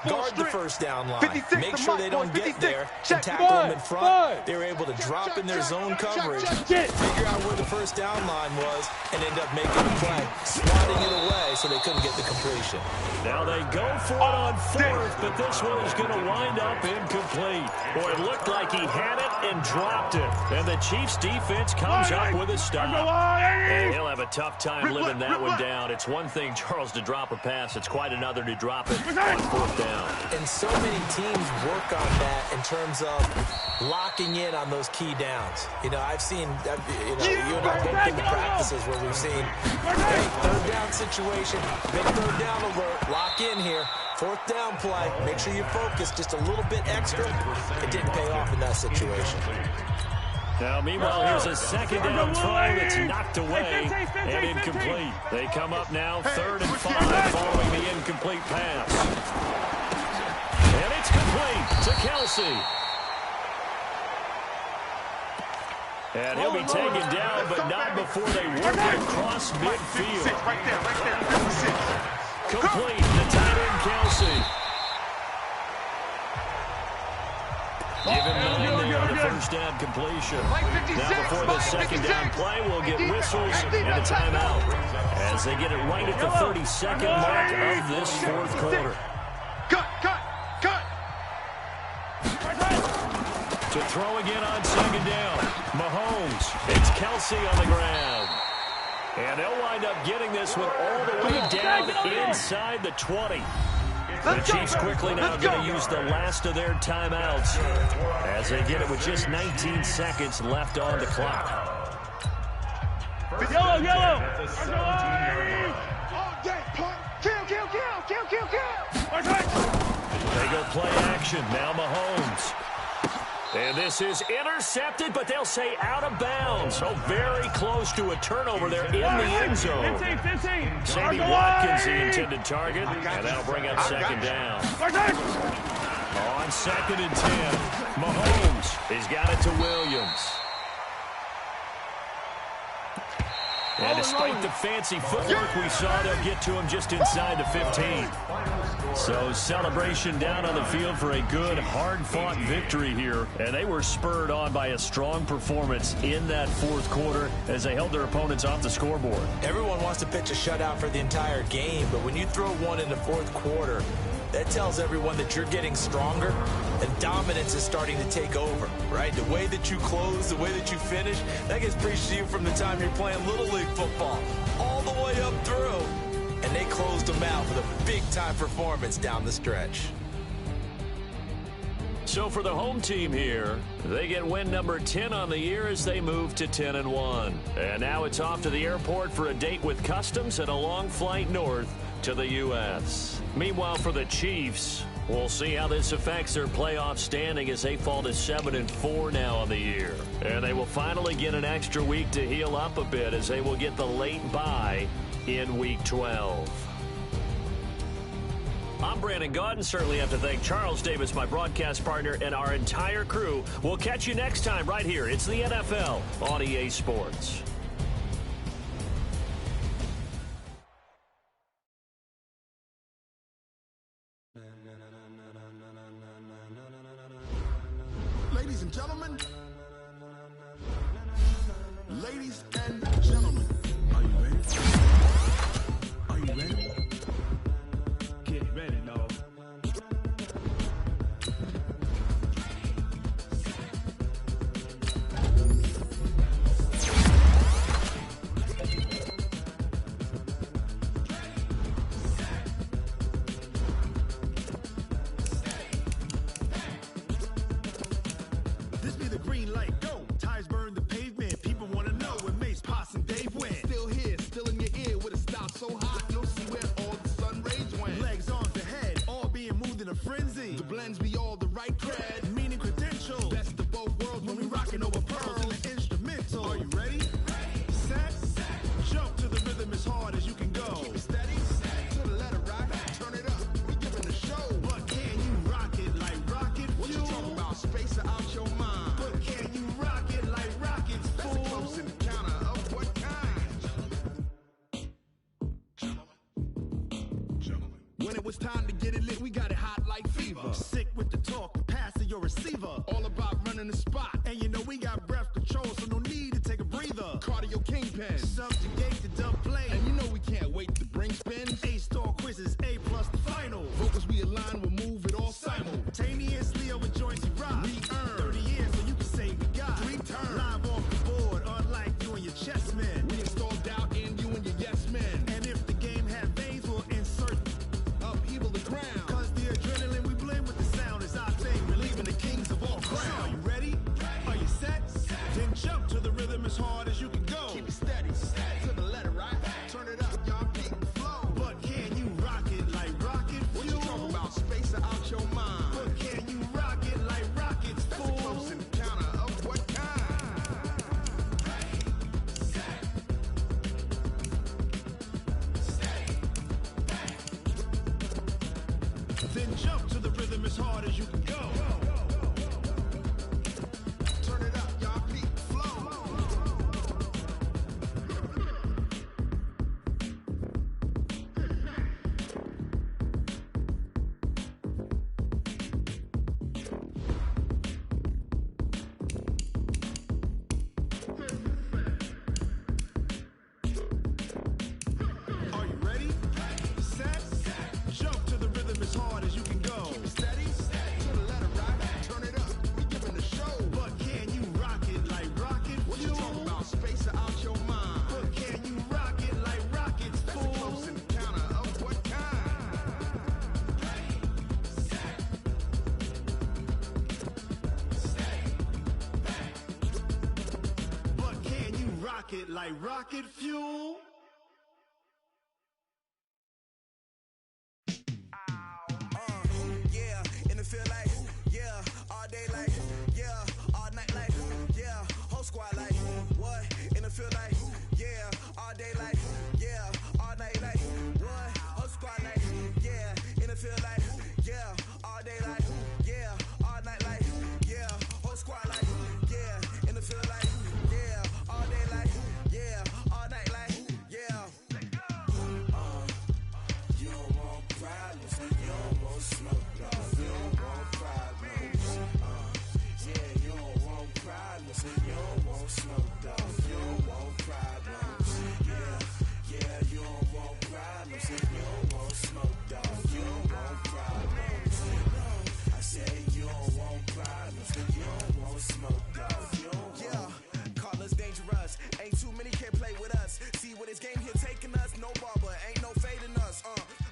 Guard the first down line. Make sure they don't get there and tackle them in front. They were able to drop in their zone coverage, figure out where the first down line was, and end up making the play, swatting it away so they couldn't get the completion. Now they go for it on 4th, but this one is going to wind up incomplete. Boy, it looked like he had it and dropped it. And the Chiefs defense comes up with a stop. And he'll have a tough time living that one down. It's one thing, Charles, to drop a pass. It's quite another to drop it on 4th down. And so many teams work on that in terms of locking in on those key downs. You know, I've seen, you and I both been to practices where we've seen, hey, 3rd down situation, big 3rd down alert, lock in here, 4th down play, make sure you focus just a little bit extra. It didn't pay off in that situation. Now, meanwhile, here's a second down throw that's knocked away and incomplete. They come up now 3rd and 5 following the incomplete pass. And it's complete to Kelsey. And he'll be taken down, but not before they work it across midfield. Right there, 56. Complete to tight end Kelsey. Given 9 there on the first down completion. Now before the second down play, we'll get whistles and a timeout as they get it right at the 32nd mark of this 4th quarter. Cut. To throw again on second down. Mahomes. It's Kelsey on the ground. And they'll wind up getting this one all the way down inside the 20. The Chiefs quickly now going to use the last of their timeouts as they get it with just 19 seconds left on the clock. Yellow. They go play action. Now Mahomes. And this is intercepted, but they'll say out of bounds. So very close to a turnover there in the end zone. 15. Sammy Watkins, the intended target, and that'll bring up second down. On 2nd and 10, Mahomes has got it to Williams. And despite the fancy footwork we saw, they'll get to him just inside the 15. So celebration down on the field for a good, hard-fought victory here. And they were spurred on by a strong performance in that 4th quarter as they held their opponents off the scoreboard. Everyone wants to pitch a shutout for the entire game, but when you throw one in the 4th quarter, that tells everyone that you're getting stronger and dominance is starting to take over, right? The way that you close, the way that you finish, that gets preached to you from the time you're playing Little League football all the way up through. And they closed them out with a big-time performance down the stretch. So for the home team here, they get win number 10 on the year as they move to 10-1. And now it's off to the airport for a date with Customs and a long flight north to the U.S. Meanwhile, for the Chiefs, we'll see how this affects their playoff standing as they fall to 7-4 now on the year. And they will finally get an extra week to heal up a bit as they will get the late bye in Week 12. I'm Brandon Gaudin. Certainly have to thank Charles Davis, my broadcast partner, and our entire crew. We'll catch you next time right here. It's the NFL on EA Sports. Ladies and gentlemen. Ladies and gentlemen. Are you ready? Are you ready? Get ready, dog. This be the green light, go. Tires burn the pavement. People want to know where Mace, Potts, and Dave went. Still here, still in your ear with a stop so hot. You'll see where all the sun rays went. Legs on the head, all being moved in a frenzy. The blends be all the right cred, meaning credentials. Best of both worlds when we rocking over pearls in the instrumental. Are you ready? Set. Jump to the rhythm as hard as you can go. Keep it steady. To the letter right. Turn it up. We giving the show. But can you rock it like rocket fuel? What you talking about? Space out your mind. But can you rock it like rockets, fool? That's a close encounter of what kind? Gentlemen. When it was time to get it lit, we got it hot like fever. Sick with the talk, passing your receiver. All about running the spot. And you know we got breath control, so no need to take a breather. Cardio kingpin. Subjugate the dumb play. And you know we can't wait to bring spins. A-star quizzes, A+ the final. Vocals we align, we'll move it all simultaneously over joints we rock. We earn 30 years, so you can say we got 3 turns. Live off the board, unlike you and your chess men. We install doubt in you and your yes men. And if the game had veins, we'll insert upheaval the ground. Cause the adrenaline we blend with the sound is our thing. Relieving the kings of all crowns. Are you ready? Are you set? Then jump to the rhythm as hard as you can go. Keep it steady. To the letter right. Turn it up, y'all beat the flow. But can you rock it like rocket fuel? What you talking about? Space out your mind. But can you rock it like rockets, fool? That's a close encounter of what kind? pocket like rocket fuel. Yeah, in the field like, yeah, all day like, yeah, all night like, yeah, whole squad like, what? In the field like, yeah, all day like, yeah, all night like, what? Whole squad like, yeah, in the field like, yeah, all day like, yeah, all night like, yeah, whole squad like, yeah, in the field like, yeah, all day like, yeah, all night like, yeah. You don't want problems, you don't want smoke, dog. You don't want problems. Yeah, you don't want problems, you don't want smoke, dog. You don't want problems. Yeah, you don't want problems, you don't want smoke, dog. You don't want problems. I said you don't want problems, you don't want smoke, dog. You don't want. Call us dangerous. Ain't too many can play with us. See what this game here taking us. No barber, ain't no fading us.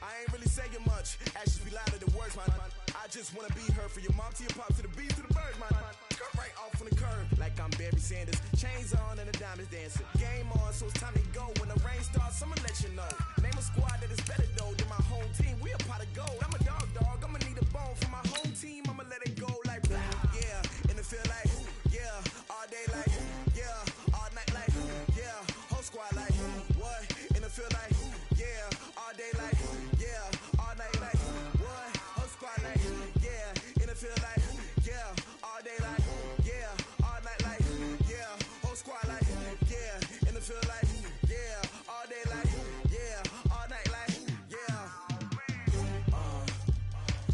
I ain't really saying much. Actions be louder than words, man. I just wanna be heard. For your mom to your pop to the beat to the bird, man. Cut right off on the curb like I'm Barry Sanders. Chains on and the diamonds dancing. Game on, so it's time to go. When the rain starts, I'ma let you know. Name a squad that is better though than my home team. We a pot of gold. I'm a dog. I'ma need a bone for my home team. I'ma let it go like blah. Yeah, in the field like, yeah, all day like, yeah, all night like, yeah, whole squad like, what? In the field like, yeah, all day like, yeah, all night like, what? Whole squad like, yeah, in the field like, yeah, all day like, yeah, all night like, yeah, whole squad like, yeah, in the field like, yeah, all day like, yeah, all night like, yeah.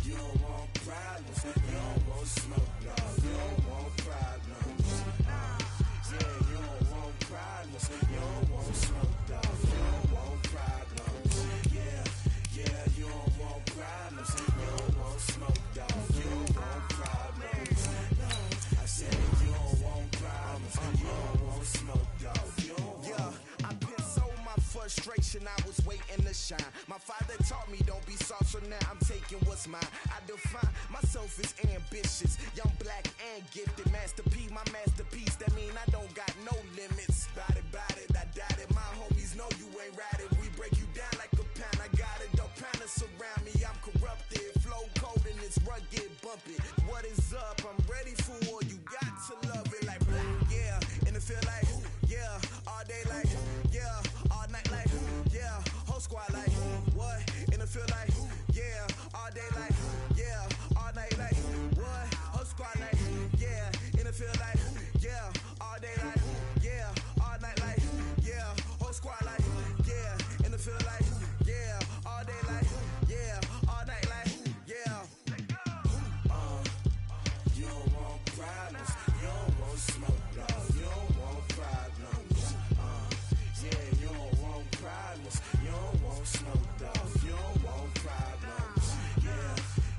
You don't want problems, you don't want smoke, no, you don't want problems. Yeah, you don't want problems, you don't want smoke, dog. You don't want problems. Yeah, you don't want problems, you don't want smoke, dog. You don't want problems. I said you don't want problems, you don't want smoke, dog. You don't want. Yeah, I been so my frustration, I was waiting to shine. My father taught me don't be soft, so now I'm taking what's mine. I define myself as ambitious, young, black, and gifted. Master P, my masterpiece. That mean I don't got no limits. Bout it, I doubt it. My homies know you ain't ratted. We break you down like a pound. I got it, don't pound us around me. I'm corrupted, flow cold and it's rugged, bumpy. What is up? I'm ready for war. You got to love it like blah. Yeah, in the field like, yeah, all day like, yeah, all night like, yeah, whole squad like, what? In the field like, yeah, all day like, yeah, all night like, what? Whole squad like, yeah, in the field like, yeah, all day like, yeah, all night like, yeah, whole squad like, yeah, in the field like, yeah, all day like, yeah, all night like, yeah. You don't want problems, you don't want smoke, dog. You don't want problems. Yeah, you don't want problems, you don't want smoke, dog. You don't want problems.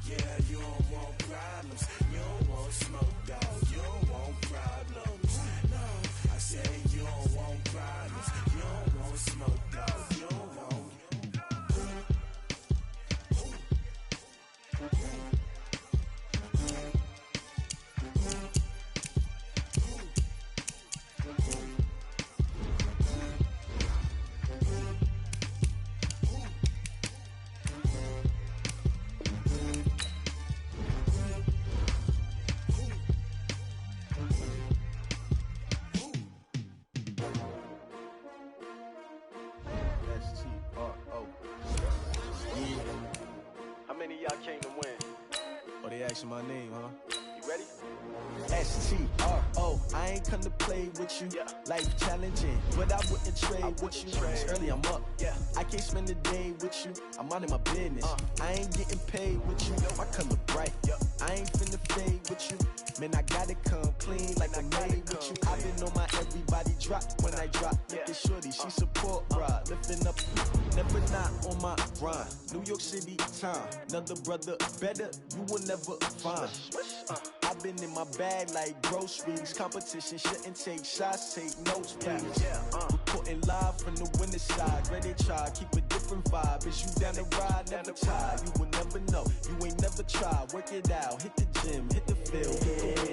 Yeah, you don't want problems, you don't want smoke, dog. You don't want problems. No, I said you don't want problems, you don't want smoke, dog. You don't want. How many of y'all came to win? Oh, they asking my name, huh? You ready? S-T-R-O, I ain't come to play with you. Life challenging, but I wouldn't trade with you. It's early, I'm up. I can't spend the day with you. I'm out in my business. I ain't getting paid with you. My color bright. I ain't finna fade with you. Man, I gotta come clean like I made with you. I been on my everybody drop when I drop. Look at shorty, she support ride. Lifting up, never not on my grind. New York City time. Another brother better, you will never find. I've been in my bag like groceries. Competition shouldn't take shots, take notes, please. Reporting live from the winter side. Ready to try, keep a different vibe. Is you down the ride, never tired. You will never know, you ain't never tried. Work it out, hit the gym, hit the field.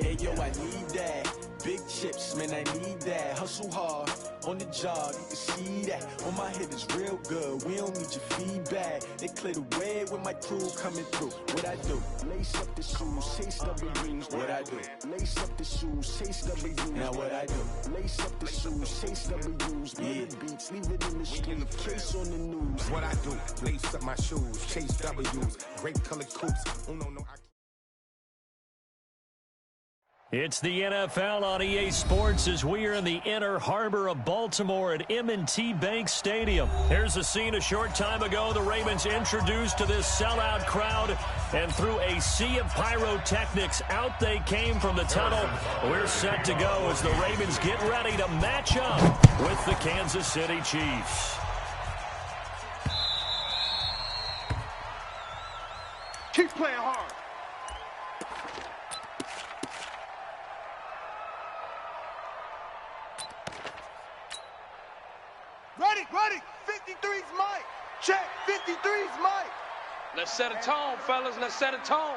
Hey yo, I need that. big chips, man, I need that. Hustle hard on the job, you can see that. On my head is real good, we don't need your feedback. They clear the way with my crew coming through. What I do? Lace up the shoes, chase W's. What I do? Lace up the shoes, chase W's. Now what I do? Lace up the shoes, chase W's. Yeah, beats, leave it in the street, case on the news. What I do? Lace up my shoes, chase W's. Great colored coupes. Oh no, no, It's the NFL on EA Sports as we are in the inner harbor of Baltimore at M&T Bank Stadium. Here's a scene a short time ago. The Ravens introduced to this sellout crowd, and through a sea of pyrotechnics, out they came from the tunnel. We're set to go as the Ravens get ready to match up with the Kansas City Chiefs. Keep playing hard. Ready. 53's Mike. Check. 53's Mike. Let's set a tone, fellas. Let's set a tone.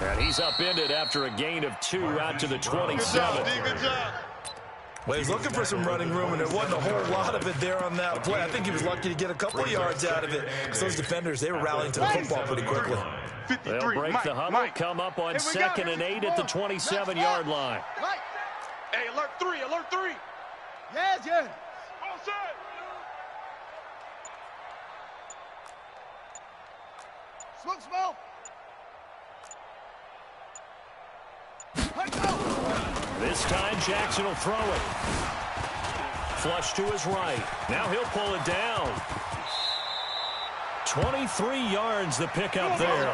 And he's upended after a gain of 2 out to the 27. Good job. Well, he's looking for some running room, and there wasn't a whole lot of it there on that play. I think he was lucky to get a couple of yards out of it, because those defenders, they were rallying to the football pretty quickly. They'll break the huddle, come up on 2nd and 8 at the 27-yard line. Hey, alert 3. Yes. All set. Smoke. This time Jackson will throw it. Flush to his right. Now he'll pull it down. 23 yards the pickup there.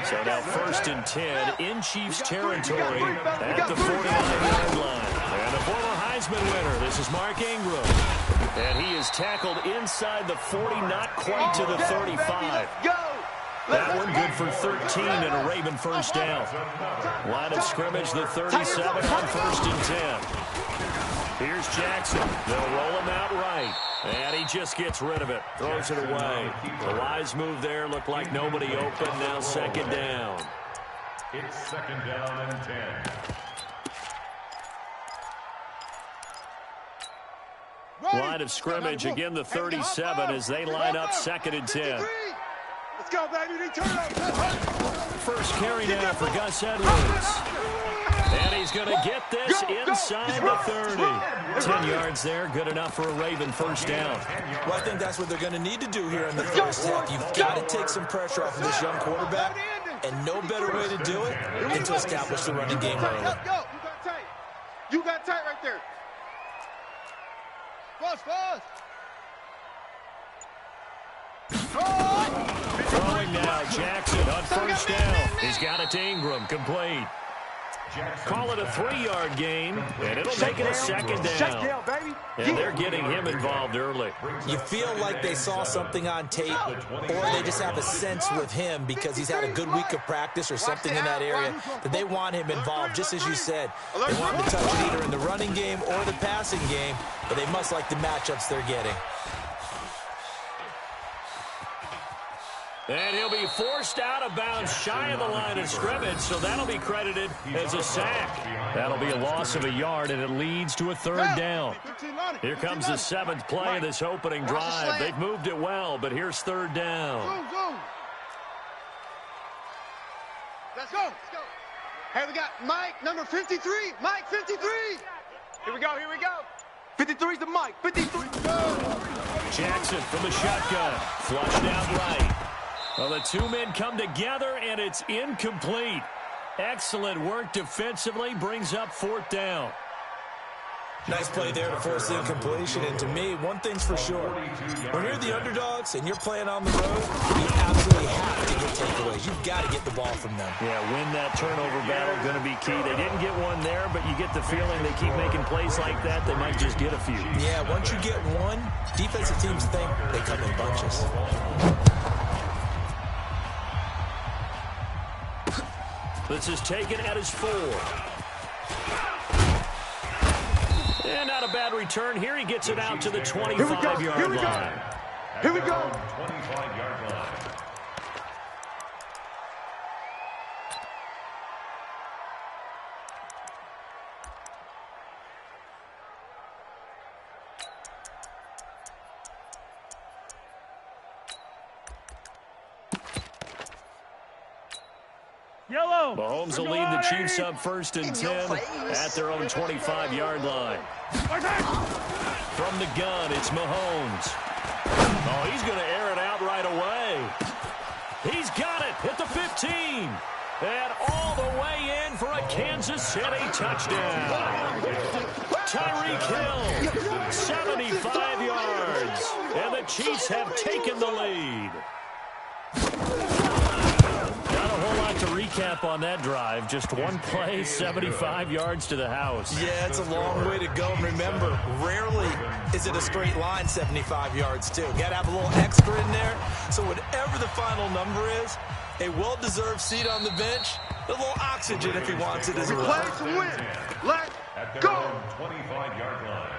So now 1st and 10 in Chiefs territory at the 49-yard line. And the former Heisman winner, this is Mark Ingram. And he is tackled inside the 40, not quite to the 35. That one good for 13 and a Raven first down. Line of scrimmage, the 37 on 1st and 10. Here's Jackson. They'll roll him out right. And he just gets rid of it. Throws it away. The wise move there. Looked like nobody open. Now 2nd down. It's 2nd down and 10. Line of scrimmage, again the 37 as they line up 2nd and 10. Let's go, baby. First carry now for Gus Edwards. And he's going to get this inside the 30. 10 yards there, good enough for a Raven first down. Well, I think that's what they're going to need to do here in the first half. You've got to take some pressure off of this young quarterback, and no better way to do it than to establish the running game early. Let's go. You got tight right there. Fast. Throwing now, Jackson on first down. He's got it to Ingram, complete. Call it a 3-yard gain, and it'll make it a 2nd down. And they're getting him involved early. You feel like they saw something on tape, or they just have a sense with him because he's had a good week of practice or something in that area that they want him involved, just as you said. They want him to touch it either in the running game or the passing game, but they must like the matchups they're getting. And he'll be forced out of bounds shy of the line of scrimmage, so that'll be credited as a sack. That'll be a loss of a yard, and it leads to a 3rd down. Here comes the 7th play of this opening drive. They've moved it well, but here's 3rd down. Let's go. Hey, we got Mike, number 53. Mike, 53. Here we go. 53's the Mike. 53. Jackson from the shotgun. Flushed out right. Well, the 2 men come together, and it's incomplete. Excellent work defensively. Brings up 4th down. Nice play there to force the incompletion. And to me, one thing's for sure. When you're the underdogs and you're playing on the road, you absolutely have to get takeaways. You've got to get the ball from them. Yeah, win that turnover battle, going to be key. They didn't get one there, but you get the feeling they keep making plays like that, they might just get a few. Yeah, once you get one, defensive teams think they come in bunches. This is taken at his 4. And not a bad return. Here he gets it out to the 25-yard line. Here we go. 25-yard line. Yellow. Mahomes will lead the Chiefs up 1st and 10 at their own 25-yard line. From the gun, it's Mahomes. Oh, he's going to air it out right away. He's got it at the 15. And all the way in for a Kansas City touchdown. Tyreek Hill, 75 yards. And the Chiefs have taken the lead. Not a whole lot to recap on that drive. Just one play, 75 yards to the house. Yeah, it's a long way to go. And remember, rarely is it a straight line 75 yards, too. Got to have a little extra in there. So whatever the final number is, a well-deserved seat on the bench, a little oxygen if he wants it as well. We play to win. Let's go. 25-yard line.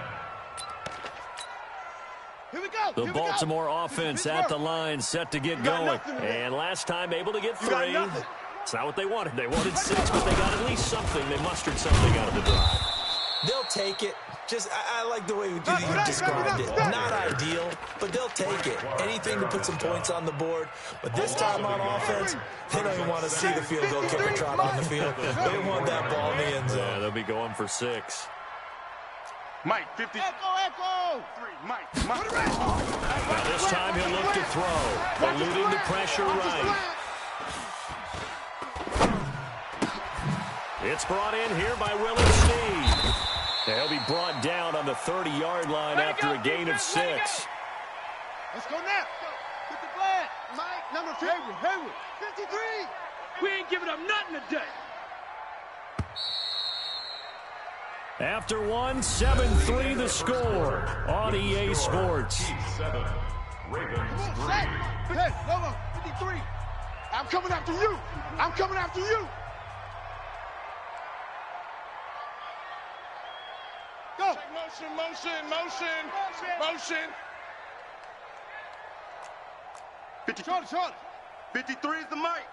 Here we go. The Baltimore offense at the line, set to get going. And last time able to get 3. It's not what they wanted. They wanted 6, but they got at least something. They mustered something out of the drive. They'll take it. I like the way you described it. Not ideal, but they'll take it. Anything to put some points on the board. But this time on offense, they don't even want to see the field goal kicker trot on the field. They want that ball in the end zone. Yeah, they'll be going for 6. Mike, 50. Echo. 3, Mike. Now this time he'll look to throw, eluding the pressure right. It's brought in here by Willie Snead. He'll be brought down on the 30-yard line after a gain of 6. Let's go now. Put the flag. Mike, number 50. Hayward. 53. We ain't giving up nothing today. After 7-3 the score on EA Sports. 7, Ravens 3. Hey, no, 53. I'm coming after you. I'm coming after you. Go. Motion. 50. Short. 53 is the mic.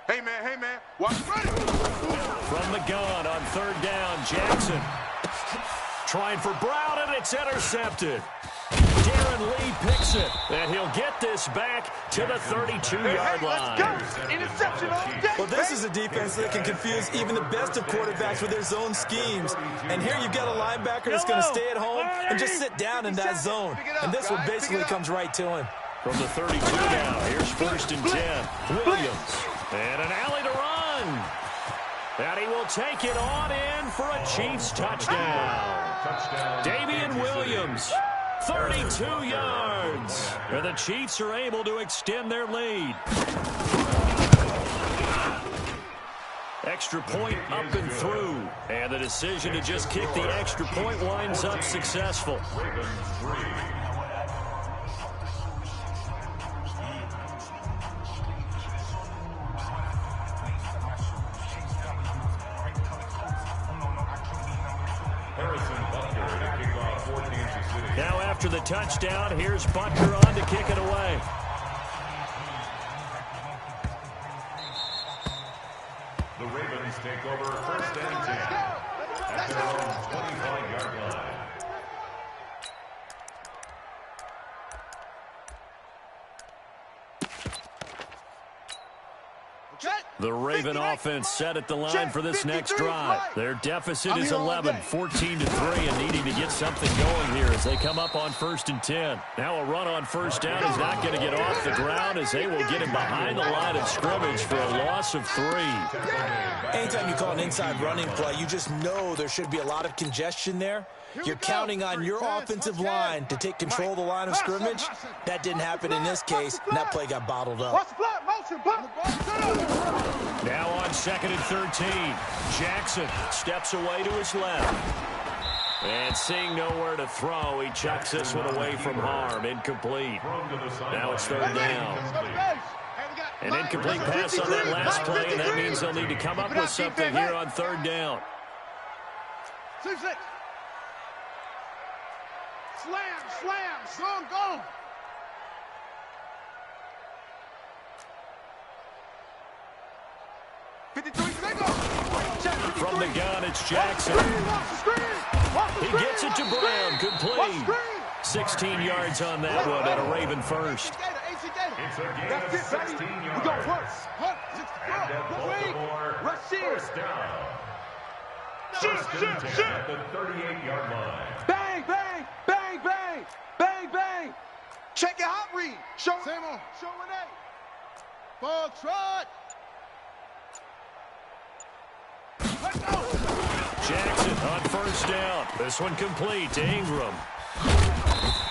Hey, man. Watch ready. From the gun on 3rd down, Jackson. Trying for Brown, and it's intercepted. Darren Lee picks it, and he'll get this back to the 32-yard line. Let's go. Interception all day. Well, this is a defense that can confuse even the best of quarterbacks with their zone schemes. And here you've got a linebacker that's going to stay at home and just sit down in that zone. And this one basically comes right to him. From the 32 now, here's 1st and 10. Williams. And an alley to run. And he will take it on in for a Chiefs touchdown. Damian Williams, 32 yards. And the Chiefs are able to extend their lead. Extra point up and through. And the decision to just kick the extra point winds up successful. Ravens 3. Now after the touchdown, here's Butker on to kick it away. The Ravens take over 1st and 10 at their own 25-yard line. The Raven offense set at the line for this next drive. Their deficit is 11, 14-3, and needing to get something going here as they come up on 1st and 10. Now a run on 1st down is not going to get off the ground as they will get him behind the line of scrimmage for a loss of 3. Anytime you call an inside running play, you just know there should be a lot of congestion there. You're counting on your offensive line to take control of the line of scrimmage. That didn't happen in this case, and that play got bottled up. Now on 2nd and 13, Jackson steps away to his left. And seeing nowhere to throw, he chucks this one away from harm. Incomplete. Now it's 3rd down. An incomplete pass on that last play, and that means they'll need to come up with something here on 3rd down. Slam, go. From the gun, it's Jackson. He gets it to Brown. Complete. 16 yards on that one, and a Raven first. It's a gain That's of it, baby. 16 We yards. got worse. And at Baltimore, Rush in. first down. First and 10 at the 38-yard line. Bang, bang, bang, bang, bang, bang. Check your hot read. Show Samo. Show Renee. Ball trot. Let's go. Jackson on first down. This one complete to Ingram.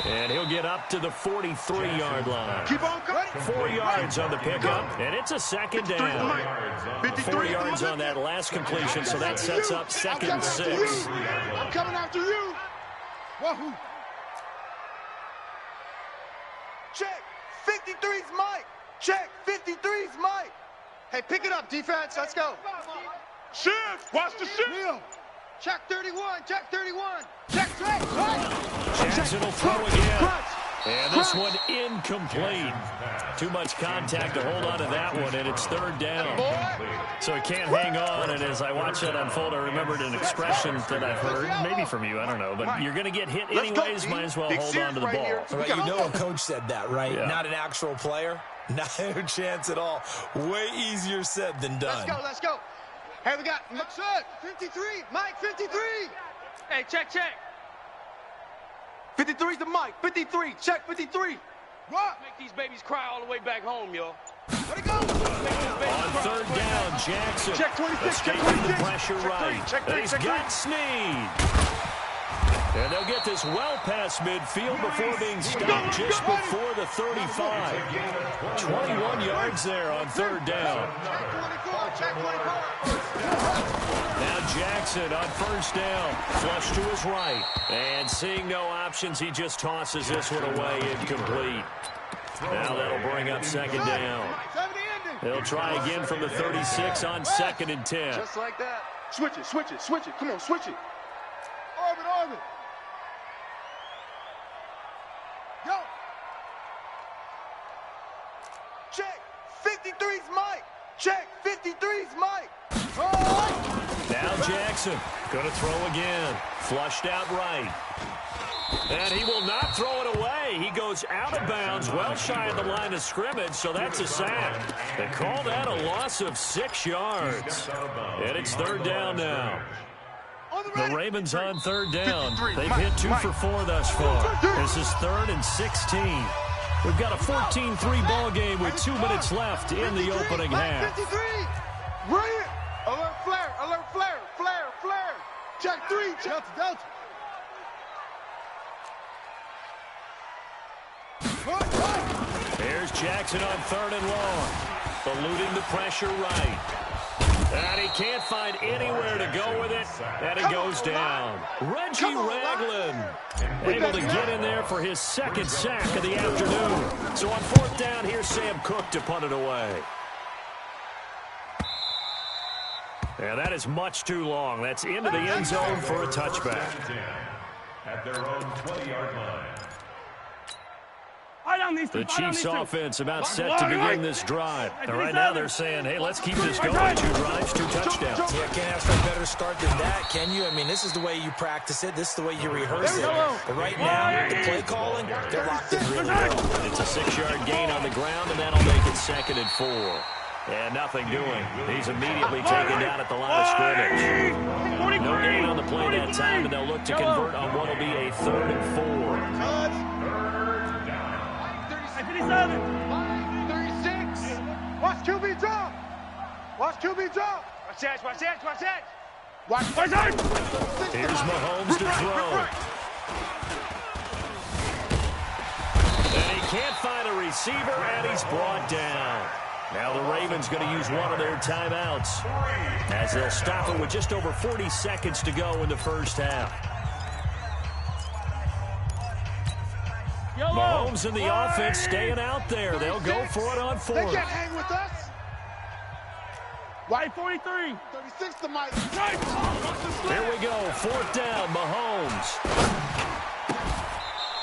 And he'll get up to the 43-yard line. Keep on coming. 4 yards on the pickup, and it's a second down. 4 yards on that last completion, so that sets up second and 6. I'm coming after you. Wahoo. Check. 53's Mike. Check. 53's Mike. Hey, pick it up, defense. Let's go. Shift. Watch the shift. Neil. Check 31. Check 31. Check. Jackson will throw again. And this one incomplete. Too much contact to hold on to that one, and it's third down. So he can't hang on, and as I watch that unfold, I remembered an expression that I've heard, maybe from you, I don't know, but you're going to get hit anyways, might as well hold on to the ball. Right, you know a coach said that, right? Yeah. Not an actual player. No chance at all. Way easier said than done. Let's go. Hey, we got Mike 53. Mike 53. Hey, check. 53's the Mike. 53. Check 53. What? Make these babies cry all the way back home, yo. Where'd it go? On third down, Jackson Check 26, escaping check 26. the pressure right. Check three, He's check got Snead. And they'll get this well past midfield before being stopped just before the 35. 21 yards there on third down. Check 24. Now Jackson on first down. Flush to his right. And seeing no options, he just tosses this one away incomplete. Now that'll bring up second down. They'll try again from the 36 on second and 10. Just like that. Switch it. Come on, switch it. Orbit. Go. Check. 53's Mike. Check. 53's Mike. Now Jackson going to throw again. Flushed out right. And he will not throw it away. He goes out of bounds, well shy of the line of scrimmage, so that's a sack. They call that a loss of 6 yards. And it's third down now. The Ravens on third down. They've hit 2 for 4 thus far. This is third and 16. We've got a 14-3 ball game with 2 minutes left in the opening half. 53. Brilliant. Alert flare. Check 3. Delta. Here's Jackson on third and long. Eluding the pressure right. And he can't find anywhere to go with it. And it goes down. Reggie Ragland able to get in there for his second sack of the afternoon. So on fourth down, here's Sam Cook to punt it away. And that is much too long. That's into the end zone for a touchback. At their own 20-yard line. The Chiefs offense about set to begin this drive. And right now they're saying, hey, let's keep this going. 2 drives, 2 touchdowns. Yeah, can't ask for a better start than that, can you? I mean, this is the way you practice it. This is the way you rehearse it. But right now, the play calling, they're locked in really well. It's a 6-yard gain on the ground, and that'll make it second and 4. And nothing doing. He's immediately taken down at the line of scrimmage. No gain on the play that time, and they'll look to convert on what will be a 3rd and 4. 57. 36. Watch QB drop. Watch that. Here's Mahomes to throw. And he can't find a receiver, and he's brought down. Now the Ravens going to use one of their timeouts as they'll stop it with just over 40 seconds to go in the first half. Mahomes and the offense staying out there. They'll go for it on 4th. They can't hang with us. White 43. 36 to Mike. Here we go. 4th down, Mahomes.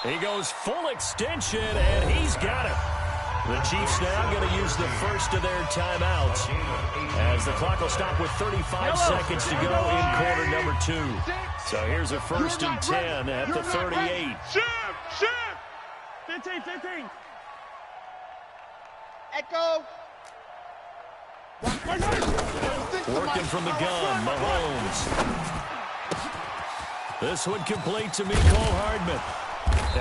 He goes full extension, and he's got it. The Chiefs now going to use the first of their timeouts as the clock will stop with 35 seconds to go in quarter number 2. So here's a 1st and 10 at the 38. Shift. 15. Echo. Working from the gun, Mahomes. This one complete to Mecole Hardman.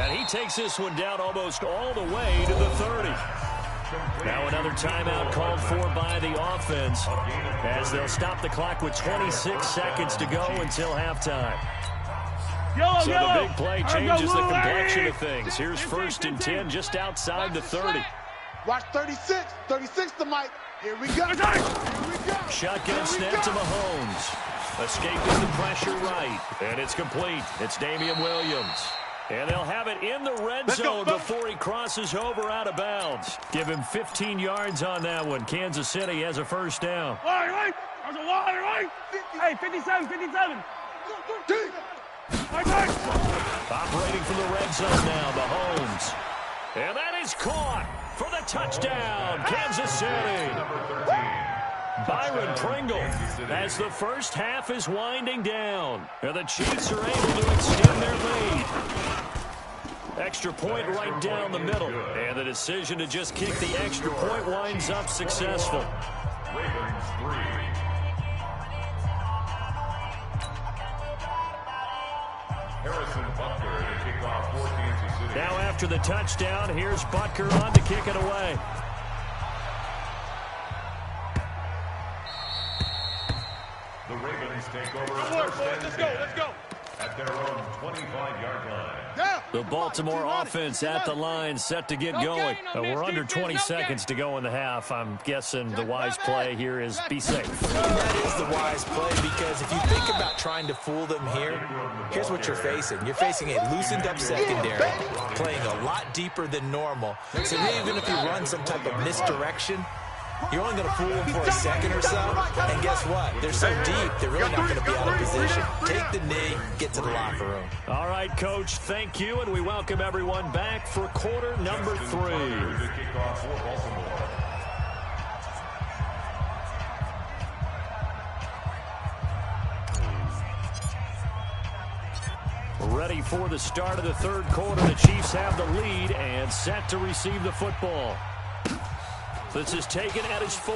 And he takes this one down almost all the way to the 30. Now another timeout called for by the offense as they'll stop the clock with 26 seconds to go until halftime. So the big play changes the complexion of things. Here's 1st and 10 just outside the 30. Watch 36. 36 to Mike. Here we go. Shotgun snap to Mahomes. Escaping the pressure right. And it's complete. It's Damian Williams. And they'll have it in the red zone before he crosses over out of bounds. Give him 15 yards on that one. Kansas City has a first down. Hey, 57, 57. Operating from the red zone now, Mahomes. And that is caught for the touchdown, Kansas City. Byron Pringle as the first half is winding down. And the Chiefs are able to extend their lead. Extra point right down the middle. And the decision to just kick the extra point winds up successful. Ravens 3. Harrison Butker to kick off for Kansas City. Now after the touchdown, here's Butker on to kick it away. The Ravens take over. Let's go. At their own 25-yard line. The Baltimore offense at the line, set to get going. We're under 20 seconds to go in the half. I'm guessing the wise play here is be safe. That is the wise play, because if you think about trying to fool them here, here's what you're facing. You're facing a loosened up secondary, playing a lot deeper than normal. So even if you run some type of misdirection, you're only going to fool them for a second or so, and guess what? They're so deep, they're really not going to be out of position. Take the knee, get to the locker room. All right, Coach, thank you, and we welcome everyone back for quarter number 3. Ready for the start of the third quarter. The Chiefs have the lead and set to receive the football. This is taken at his 4.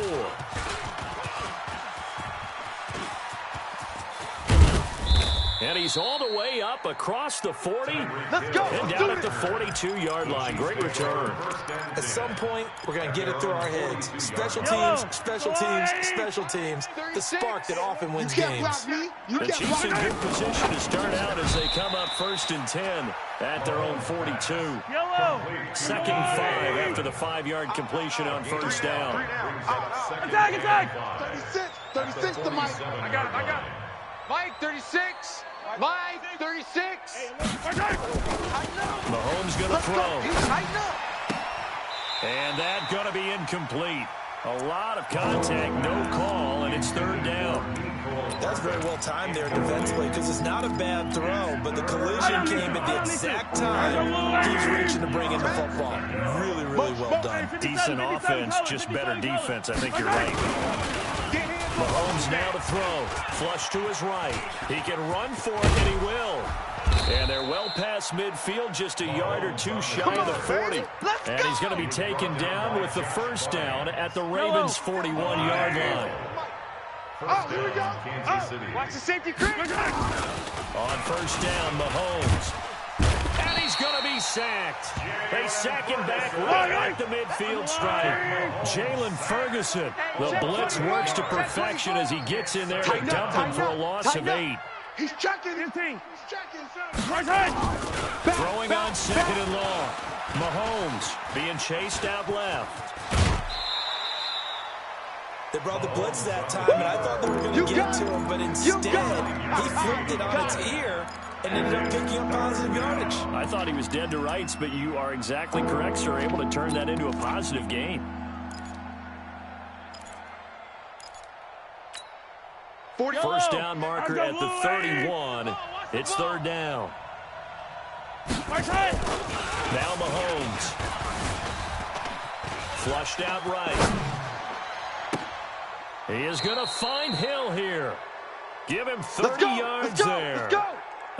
And he's all the way up across the 40. Let's go. And down at the 42-yard line. Great return. At some point, we're going to get it through our heads. Special teams, special teams, special teams. The spark that often wins games. The Chiefs in good position to start out as they come up 1st and 10 at their own 42. 2nd and 5 after the 5-yard completion on first down. Attack. 36 to Mike. I got it. Mike, 36. Mike, 36. Mahomes going to throw. And that going to be incomplete. A lot of contact, no call, and it's 3rd down. That's very well timed there defensively, because it's not a bad throw, but the collision came at the exact time he was reaching to bring in the football. Really, really well done. Decent offense, just better defense. I think you're right. Mahomes now to throw. Flush to his right. He can run for it, and he will. And they're well past midfield, just a yard or two shy of the 40. And he's going to be taken down with the first down at the Ravens' 41-yard line. Here we go. Kansas City. Watch the safety creep. On first down, Mahomes. And he's going to be sacked. They sack him back right at the midfield stripe. Jalen Ferguson. The blitz works to perfection as he gets in there to dump him for a loss of 8. He's checking. Throwing on 2nd and long. Mahomes being chased out left. They brought the blitz that time, and I thought they were going to get to him, but instead, he flipped it on its ear and ended up picking up positive yardage. I thought he was dead to rights, but you are exactly correct, sir. Able to turn that into a positive gain. First down marker at the 31. It's 3rd down. Now Mahomes. Flushed out right. He is going to find Hill here. Give him 30 yards there.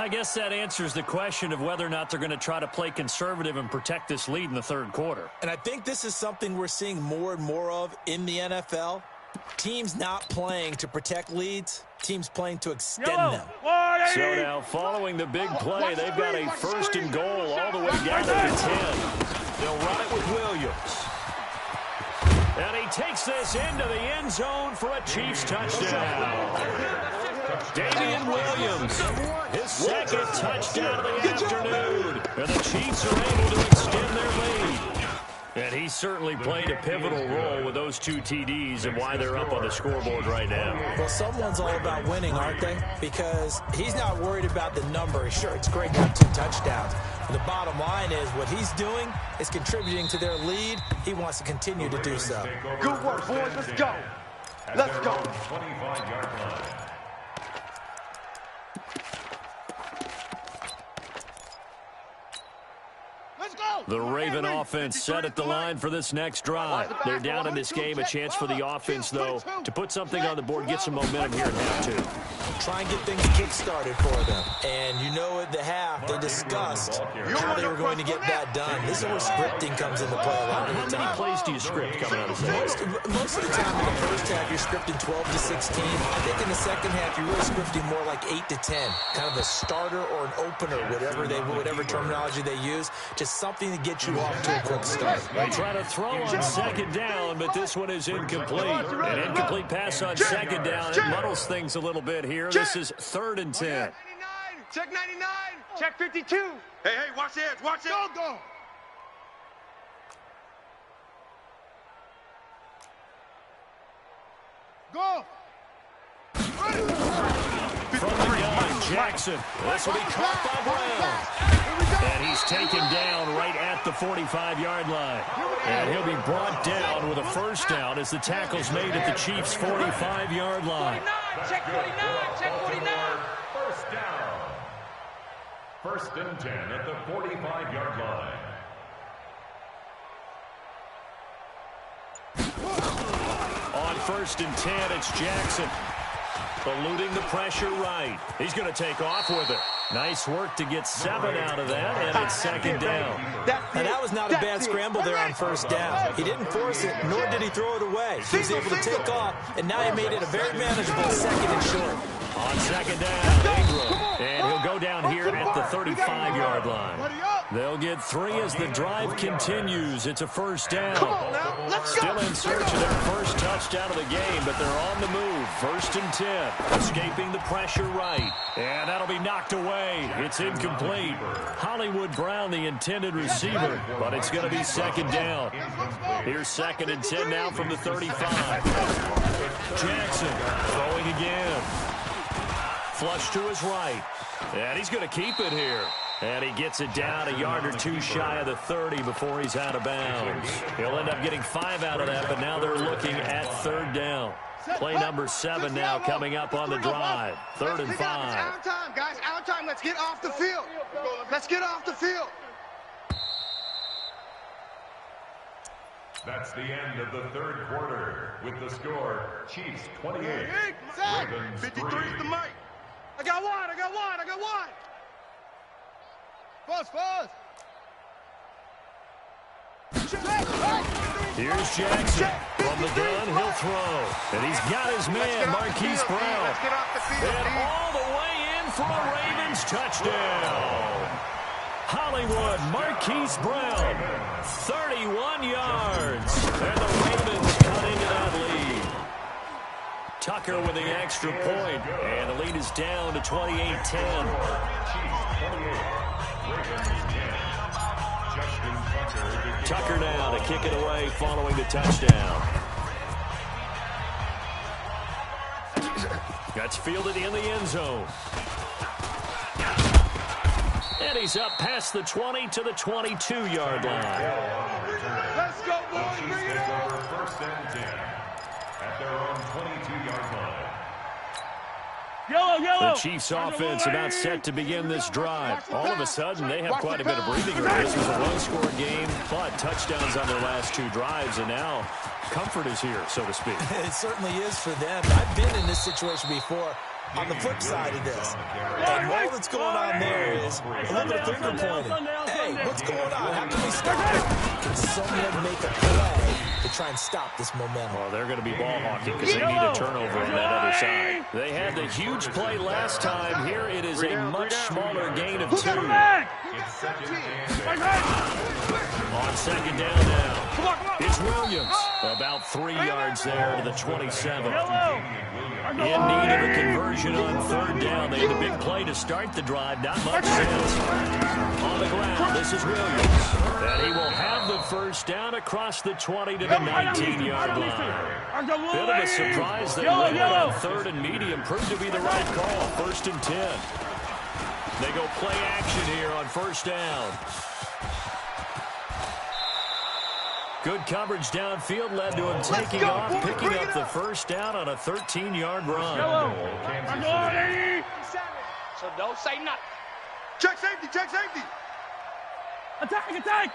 I guess that answers the question of whether or not they're going to try to play conservative and protect this lead in the third quarter. And I think this is something we're seeing more and more of in the NFL. Teams not playing to protect leads, teams playing to extend them. So now, following the big play, they've got a first and goal all the way down to the 10. They'll run it with Williams. And he takes this into the end zone for a Chiefs touchdown. Damian Williams, his second touchdown of the afternoon. And the Chiefs are able to extend their lead. And he certainly played a pivotal role with those 2 TDs and why they're up on the scoreboard right now. Well, someone's all about winning, aren't they? Because he's not worried about the number. Sure, it's great to have 2 touchdowns. But the bottom line is what he's doing is contributing to their lead. He wants to continue to do so. Good work, boys. Let's go. Let's go. 25-yard line. The Raven offense set at the line for this next drive. They're down in this game. A chance for the offense, though, to put something on the board, get some momentum here in half 2. Try and get things kick-started for them. And you know at the half, they discussed how they were going to get that done. This is where scripting comes into play a lot of the time. How many plays do you script coming out of this? Most of the time in the first half, you're scripting 12 to 16. I think in the second half, you're really scripting more like 8 to 10. Kind of a starter or an opener, whatever terminology they use. Just something to get you off to a quick start. They try to throw on second down, but this one is incomplete. An incomplete pass on second down. It muddles things a little bit here. This is 3rd and 10. Check 99. Check 52. Hey, watch the edge. Watch it. Go. Go. From the gun, Jackson. This will be caught by Brown. And he's taken down right at the 45-yard line. And he'll be brought down with a first down as the tackle's made at the Chiefs' 45-yard line. Check 49. Check 49. First down. 1st and 10 at the 45-yard line. On 1st and 10, it's Jackson. Eluding the pressure right. He's going to take off with it. Nice work to get 7 out of that, and it's 2nd down. And that was not a bad scramble there on first down. He didn't force it, nor did he throw it away. He was able to take off, and now he made it a very manageable 2nd and short. On 2nd down, Ingram. And he'll go down here at the 35-yard line. They'll get 3 as the drive continues. It's a first down. Still in search of their first touchdown of the game, but they're on the move. 1st and 10. Escaping the pressure right. And that'll be knocked away. It's incomplete. Hollywood Brown, the intended receiver, but it's going to be 2nd down. Here's 2nd and 10 now from the 35. Jackson throwing again. Flush to his right. And he's going to keep it here. And he gets it down a yard or 2 shy of the 30 before he's out of bounds. He'll end up getting 5 out of that, but now they're looking at 3rd down. Play number 7 now coming up on the drive. 3rd and 5. Out of time, guys. Out of time. Let's get off the field. Let's get off the field. That's the end of the 3rd quarter with the score Chiefs 28, Ravens 3. 53 is the mic. I got one. Fuzz. Here's Jackson. From the gun, he'll throw. And he's got his man, Marquise Brown. And all the way in for a Ravens touchdown. Hollywood, Marquise Brown, 31 yards. And the Ravens cut into that lead. Tucker with the extra point. And the lead is down to 28-10. Tucker now to kick it away following the touchdown. That's fielded in the end zone. And he's up past the 20 to the 22-yard line. Let's go, boys. Bring it on. 1st and 10 at their own 22-yard line. The Chiefs offense about set to begin this drive. All of a sudden, they have quite a bit of breathing room. This was a low-score game, but touchdowns on their last 2 drives, and now comfort is here, so to speak. It certainly is for them. I've been in this situation before. on the flip side of this. And all that's going on there is a little bit of finger pointing. Hey, what's going on? How can we stop it? Can someone make a play to try and stop this momentum? Well, they're going to be ball hawking because they need a turnover on that other side. They had the huge play last time. Here it is a much smaller gain of 2. On second down now, it's Williams. About 3 yards there to the 27. In need of a conversion on third down. They had a big play to start the drive. Not much sense. On the ground, this is Williams. And he will have the first down across the 20 to the 19-yard line. Bit of a surprise that went on third and medium proved to be the right call. 1st and 10. They go play action here on first down. Good coverage downfield led to him taking off, picking up the first down on a 13-yard run. So don't say nothing. Check safety, check safety. Attack, attack.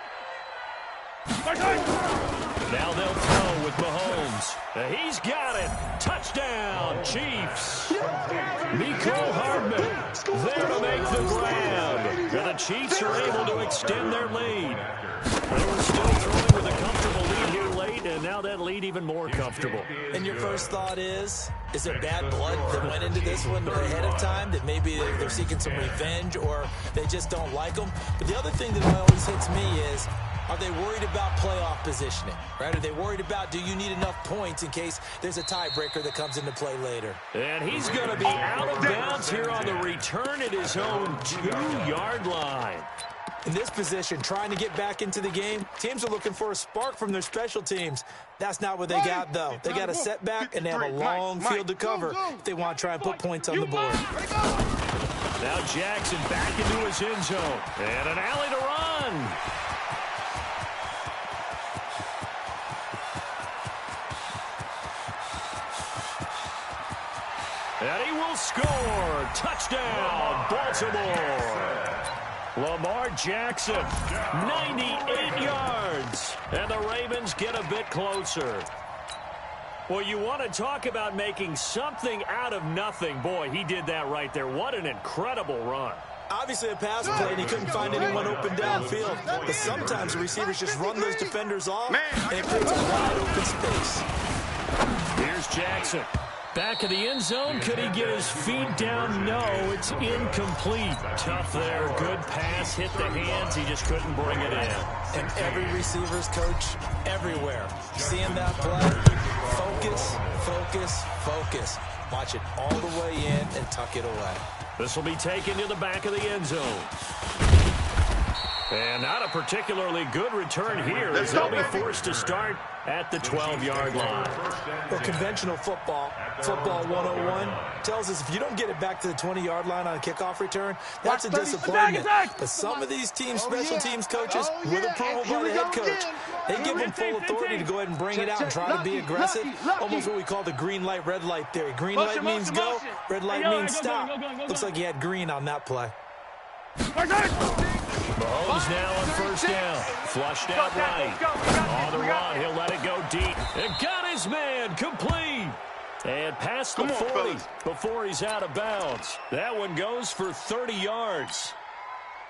Now they'll throw with Mahomes. He's got it. Touchdown, Chiefs. Mecole Hardman there to make the grab. And the Chiefs are able to extend their lead. They were still throwing with a comfortable lead here late, and now that lead even more comfortable. And your first thought is there bad blood that went into this one ahead of time, that maybe they're seeking some revenge or they just don't like them? But the other thing that always hits me is, are they worried about playoff positioning, right? Are they worried about, do you need enough points in case there's a tiebreaker that comes into play later? And he's going to be out of bounds here on the return at his own 2-yard line. In this position, trying to get back into the game, teams are looking for a spark from their special teams. That's not what they got, though. They got a setback, and they have a long field to cover if they want to try and put points on the board. Now Jackson back into his end zone. And an alley to run. And he will score. Touchdown, Baltimore. Lamar Jackson, 98 yards. And the Ravens get a bit closer. Well, you want to talk about making something out of nothing. Boy, he did that right there. What an incredible run. Obviously a pass play, and he couldn't find anyone open downfield. But sometimes the receivers just run those defenders off, and it creates a wide open space. Here's Jackson. Back of the end zone. Could he get his feet down? No, it's incomplete. Tough there. Good pass. Hit the hands. He just couldn't bring it in. And every receiver's coach everywhere, seeing that play, focus, focus, focus. Watch it all the way in and tuck it away. This will be taken to the back of the end zone. And not a particularly good return here as they'll be forced to start at the 12-yard line. Well, conventional football 101, tells us if you don't get it back to the 20-yard line on a kickoff return, that's a disappointment. But some of these teams, special teams coaches, with approval by the head coach, they give them full authority to go ahead and bring it out and try to be aggressive. Almost what we call the green light, red light theory. Green light means go, red light means stop. Looks like he had green on that play. Mahomes now on first down. Flushed out right. On the run, he'll let it go deep. And got his man complete. And past the 40 before he's out of bounds. That one goes for 30 yards.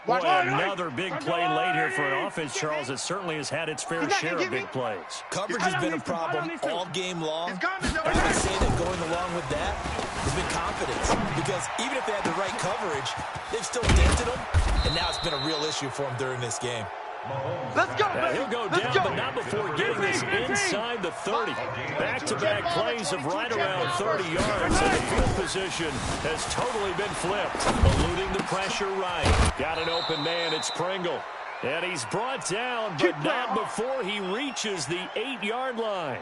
Boy, another big play late here for an offense, Charles, that certainly has had its fair share of big plays. Coverage has been a problem all game long. I would say that going along with that has been confidence. Because even if they had the right coverage, they've still dented them. And now it's been a real issue for them during this game. Let's go, now, he'll go down, but not before getting this inside the 30. Back-to-back plays of right around 30 yards, and the field position has totally been flipped. Eluding the pressure right. Got an open man, it's Pringle. And he's brought down, but not before he reaches the 8-yard line.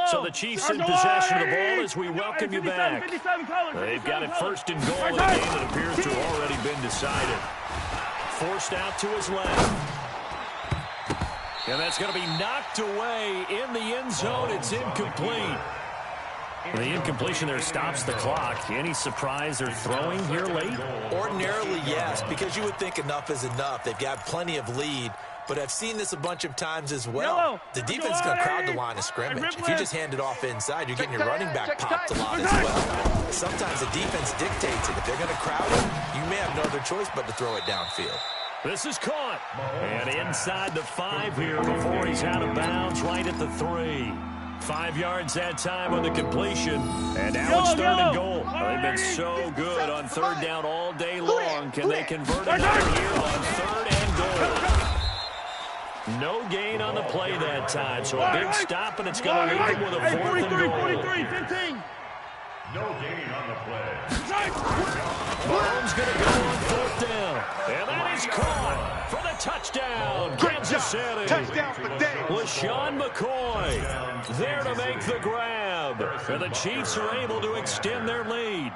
So the Chiefs in possession of the ball as we welcome you back. They've got it first and goal in a game that appears to have already been decided. Forced out to his left. And that's going to be knocked away in the end zone. It's incomplete. The incompletion there stops the clock. Any surprise they're throwing here late? Ordinarily, yes, because you would think enough is enough. They've got plenty of lead, but I've seen this a bunch of times as well. The defense is going to crowd the line of scrimmage. If you just hand it off inside, you're getting your running back popped a lot as well. Sometimes the defense dictates it. If they're going to crowd it, you may have no other choice but to throw it downfield. This is caught. And inside the 5 here before he's out of bounds right at the 3. 5 yards that time on the completion. And now it's 3rd and goal. They've been so good on 3rd down all day long. Can they convert another here on 3rd and goal? No gain on the play that time. So a big stop, and it's going to leave them with a 4th and goal. 43, 15. No gain on the play. Mahomes going to go on 4th down. And that is caught for the touchdown. Kansas City. Touchdown for Dave. LaShawn McCoy there to make the grab. And the Chiefs are able to extend their lead.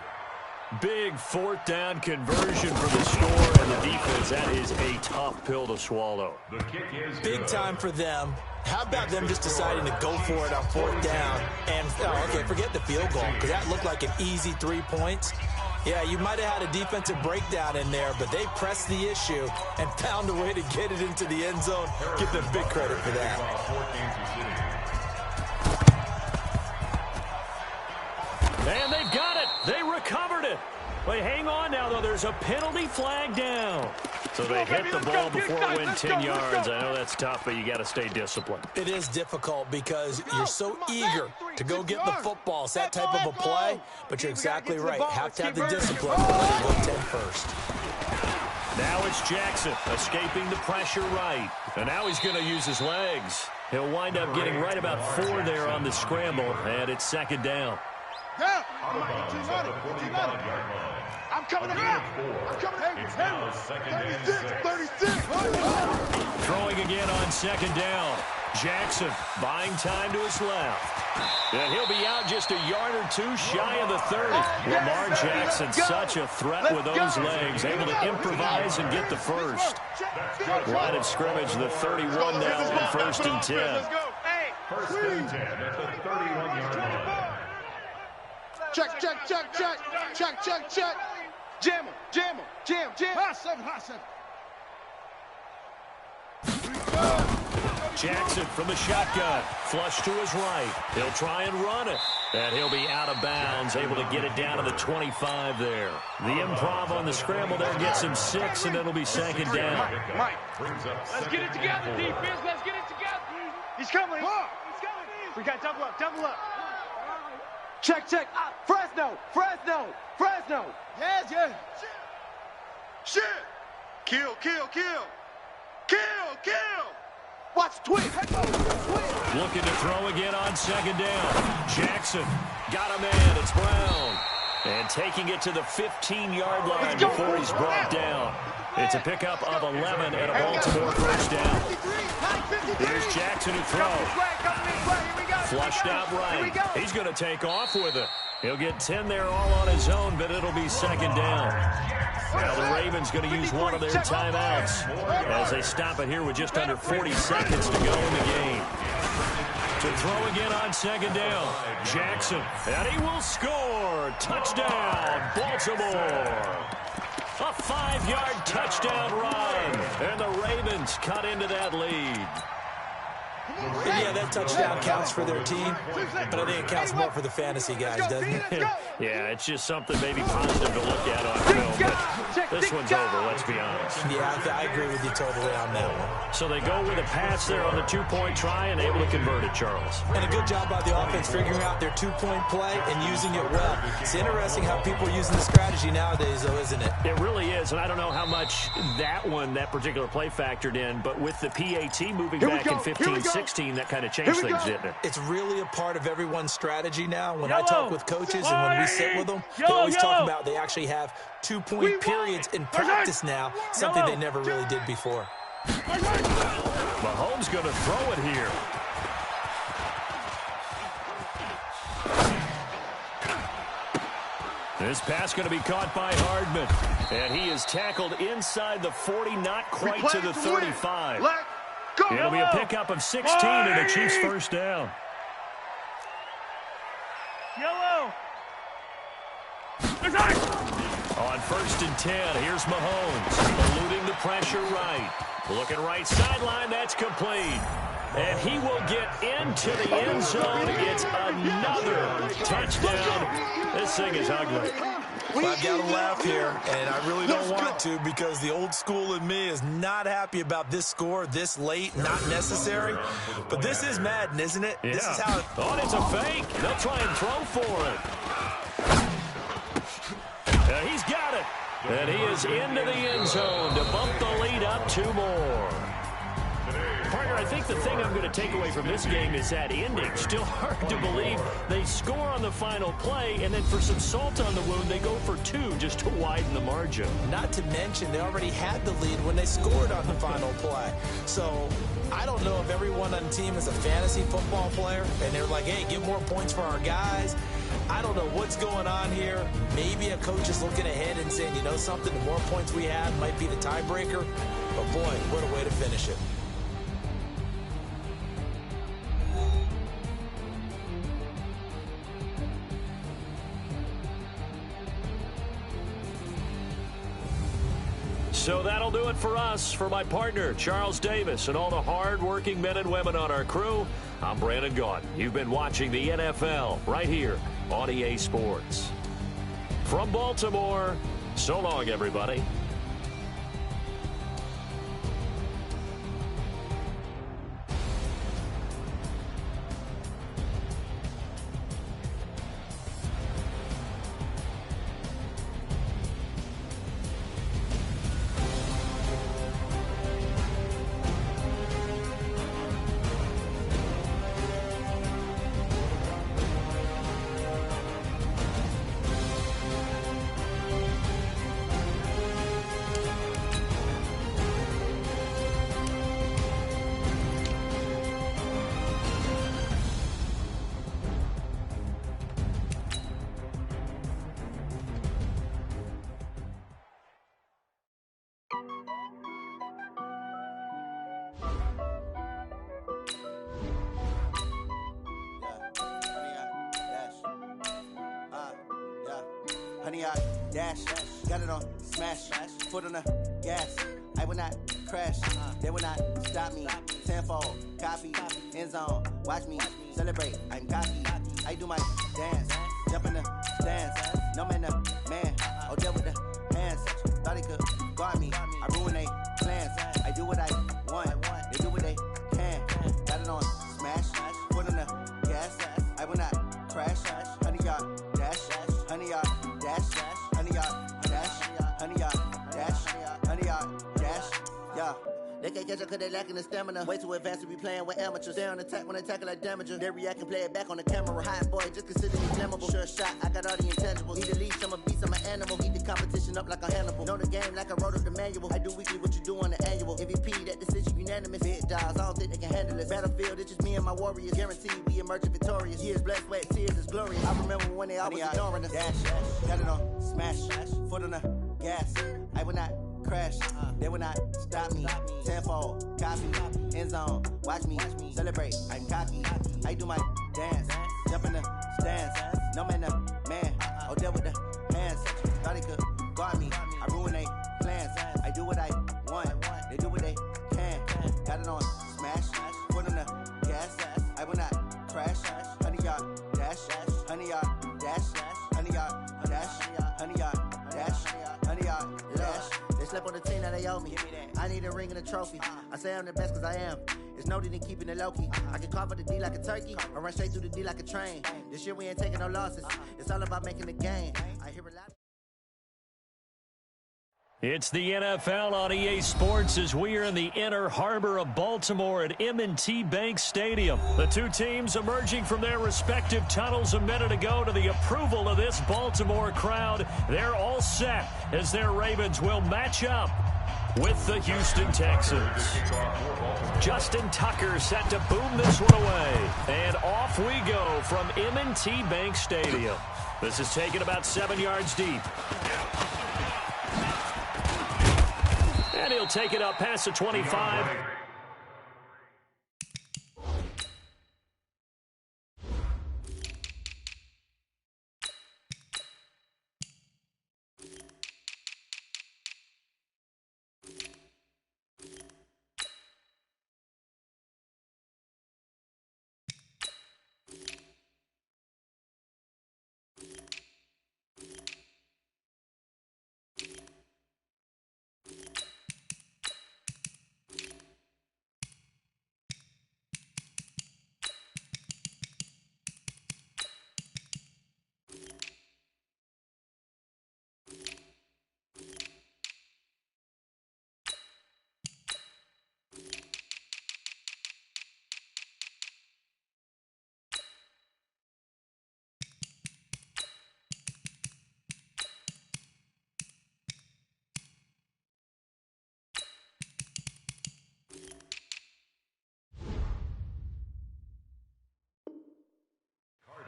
Big 4th down conversion for the score and the defense. That is a tough pill to swallow. The kick is big time for them. How about them just deciding to go for it on 4th down? And, okay, forget the field goal, because that looked like an easy 3 points. Yeah, you might have had a defensive breakdown in there, but they pressed the issue and found a way to get it into the end zone. Give them big credit for that. And they've got it. They recovered it. But hang on now, though. There's a penalty flag down. So they hit the ball before it went 10 yards. I know that's tough, but you got to stay disciplined. It is difficult because you're so eager to go get the football. It's that type of a play, but you're exactly right. Have to have the discipline to let it go 10 first. Now it's Jackson escaping the pressure right. And now he's going to use his legs. He'll wind up getting right about 4 there on the scramble, and it's 2nd down. Yeah. I'm coming around. I'm coming around. 36. Throwing again on 2nd down. Jackson buying time to his left. And he'll be out just a yard or 2 shy of the 30. Lamar Jackson, such a threat with those legs, able to improvise and get the first. Line of scrimmage, the 31 now in 1st and 10. First and 10 at the 31-yard line. Check. Jam him. Hot 7. Jackson from the shotgun. Flush to his right. He'll try and run it. And he'll be out of bounds, able to get it down to the 25 there. The improv on the scramble there gets him 6, and it'll be 2nd down. Mike. Let's get it together, defense. Let's get it together. He's coming. We got double up. Check. Fresno. Yes. Shit. Kill. Watch twist. Looking to throw again on 2nd down. Jackson got a man. It's Brown. And taking it to the 15-yard line before he's brought down. It's a pickup of 11 and a Baltimore first down. Here's Jackson to throw. Flushed out right. He's going to take off with it. He'll get 10 there all on his own, but it'll be 2nd down. Now the Ravens going to use one of their timeouts as they stop it here with just under 40 seconds to go in the game. To throw again on 2nd down. Jackson, and he will score. Touchdown, Baltimore. A 5-yard touchdown run, and the Ravens cut into that lead. And yeah, that touchdown counts for their team, but I think it counts more for the fantasy guys, doesn't it? Yeah, it's just something maybe positive to look at on film, but this one's over, let's be honest. Yeah, I agree with you totally on that one. So they go with a pass there on the 2-point try and able to convert it, Charles. And a good job by the offense figuring out their 2-point play and using it well. It's interesting how people are using the strategy nowadays, though, isn't it? It really is, and I don't know how much that particular play factored in, but with the PAT moving back in 15-16, that kind of changed things, didn't it? It's really a part of everyone's strategy now. When I talk with coaches and when we sit with them, they always talk about they actually have 2-point periods in practice now, something they never really did before. Mahomes going to throw it here. This pass going to be caught by Hardman. And he is tackled inside the 40, not quite to the 35. It'll be a pickup of 16 and the Chiefs first down. On 1st and 10, here's Mahomes, eluding the pressure right. Looking right sideline, that's complete. And he will get into the end zone. It's another touchdown. This thing is ugly. Well, I've got to laugh here, and I really don't want to because the old school in me is not happy about this score this late, not necessary. But this is Madden, isn't it? Yeah. This is how Oh, it's a fake. They'll try and throw for it. He's got it. And he is into the end zone to bump the lead up 2 more. Partner, I think the thing I'm going to take away from this game is that ending. Still hard to believe they score on the final play, and then for some salt on the wound, they go for 2 just to widen the margin. Not to mention, they already had the lead when they scored on the final play. So I don't know if everyone on the team is a fantasy football player, and they're like, hey, get more points for our guys. I don't know what's going on here. Maybe a coach is looking ahead and saying, you know something, the more points we have might be the tiebreaker. But, boy, what a way to finish it. So that'll do it for us. For my partner, Charles Davis, and all the hard-working men and women on our crew, I'm Brandon Gaudin. You've been watching the NFL right here on EA Sports. From Baltimore, so long, everybody. Honey, I dash, got it on smash, foot on the gas. I will not crash, they will not stop me. Tenfold, copy, end zone, watch me celebrate. I'm cocky, I do my dance, jump in the stands. No man, the man, oh, there with the hands. Thought he could guard me, I ruin they plans. I do what I want, they do what they can. Got it on smash, foot on the gas. I will not crash, honey, y'all dash, honey, y'all dash, honey, y'all dash, honey, y'all dash, honey, y'all dash, yeah. They can't catch up cause they lacking the stamina. Way too advanced to be playing with amateurs. They on attack when they tackle like damager. They react and play it back on the camera. Hot boy, just consider me flammable. Sure shot, I got all the intangibles. Need a leash, I'm a beast, I'm an animal. Heat the competition up like a Hannibal. Know the game like I wrote up the manual. I do weekly what you do on the annual. MVP, that decision unanimous. Big dogs, I don't think they can handle it. Battlefield, it's just me and my warriors. Guaranteed we emerge victorious. Years, blood, sweat, tears, is glorious. I remember when they always ignoring us. Dash, got it on smash, foot on the gas. I will not crash, they will not stop me. Tenfold, copy, end zone, watch me celebrate. I'm cocky, I do my dance, jump in the stands. No man, the man, oh, there with the hands. Thought he could guard me, I ruin they plans. I do what I want, they do what they can. Got it on smash, foot on the gas. I will not crash, honey, y'all dash, honey, y'all dash, honey, y'all dash, honey, y'all dash, honey, y'all dash. They slept on the team that they owe me. I need a ring and a trophy. I say I'm the best cause I am. It's no need in keeping it low-key. I can carve up the D like a turkey or run straight through the D like a train. This year we ain't taking no losses. It's all about making the game. I hear a lot. It's the NFL on EA Sports as we are in the inner harbor of Baltimore at M&T Bank Stadium. The two teams emerging from their respective tunnels a minute ago to the approval of this Baltimore crowd. They're all set as their Ravens will match up with the Houston Texans. Justin Tucker set to boom this one away. And off we go from M&T Bank Stadium. This is taken about 7 yards deep. And he'll take it up past the 25.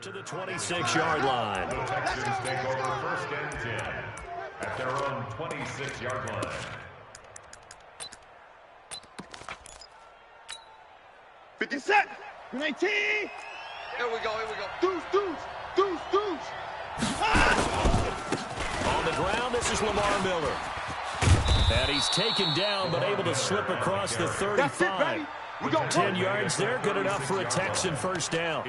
to the 26-yard line. The Texans take over first and 10 at their own 26-yard line. Set. 19. Here we go. Deuce. On the ground, this is Lamar Miller. And he's taken down, but able to slip across the 35. 10 yards there, good enough for a Texan first down.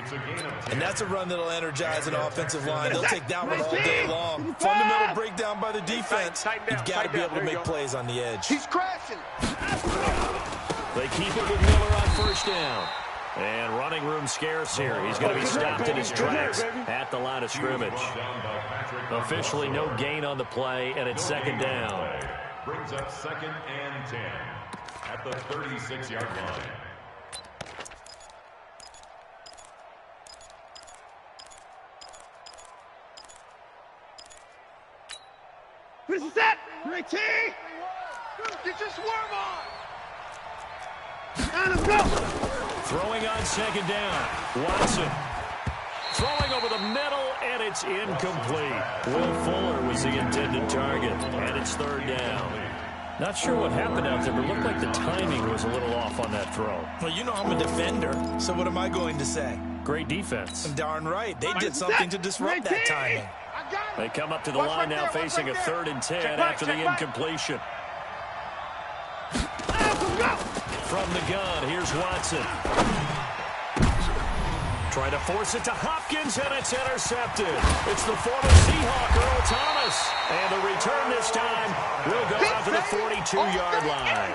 And that's a run that'll energize an offensive line. They'll take that one all day long. Fundamental breakdown by the defense. You've got to be able to make plays on the edge. He's crashing. They keep it with Miller on first down. And running room scarce here. He's going to be stopped in his tracks at the line of scrimmage. Officially no gain on the play, and it's second down. Brings up second and 10 at the 36-yard line. Set. 19. Get your swerve on. And let's go. Throwing on second down. Watson. Throwing over the middle, and it's incomplete. Will Fuller was the intended target, and it's third down. Not sure what happened out there, but it looked like the timing was a little off on that throw. Well, you know I'm a defender, so what am I going to say? Great defense. Darn right. They did something to disrupt that timing. They come up to the line now facing a 3rd and 10 after the incompletion. From the gun, here's Watson. Trying to force it to Hopkins, and it's intercepted. It's the former Seahawk, Earl Thomas. And the return this time will go out to the 42-yard line.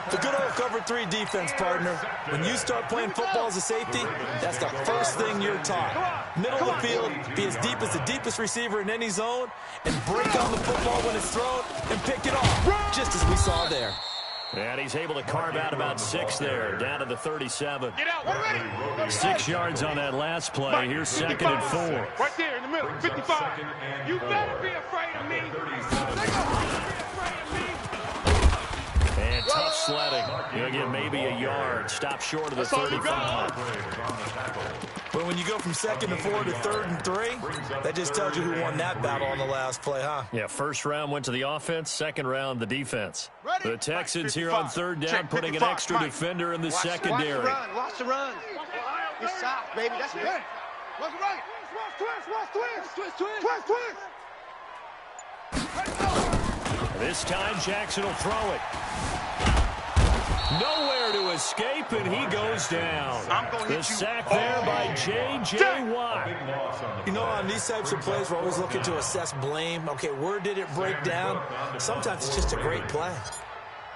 The good old cover 3 defense, partner. When you start playing football as a safety, that's the first thing you're taught. Middle of the field, be as deep as the deepest receiver in any zone, and break on the football when it's thrown and pick it off, just as we saw there. And he's able to carve out about 6 there, down to the 37. 6 yards on that last play. Here's 2nd and 4. Right there in the middle, 55. You better be afraid of me. And tough sledding. He'll get maybe a yard. Stop short of the 35. But when you go from 2nd and 4 to 3rd and 3, that just tells you who won that battle on the last play, huh? Yeah, first round went to the offense, second round the defense. The Texans here on 3rd down, putting an extra defender in the secondary. Watch the run. You're soft, baby. That's good. Watch the right. Twist. This time Jackson will throw it. Nowhere to escape, and he goes down. The sack there by J.J. Watt. You know, on these types of plays, we're always looking to assess blame. Okay, where did it break down? Sometimes it's just a great play.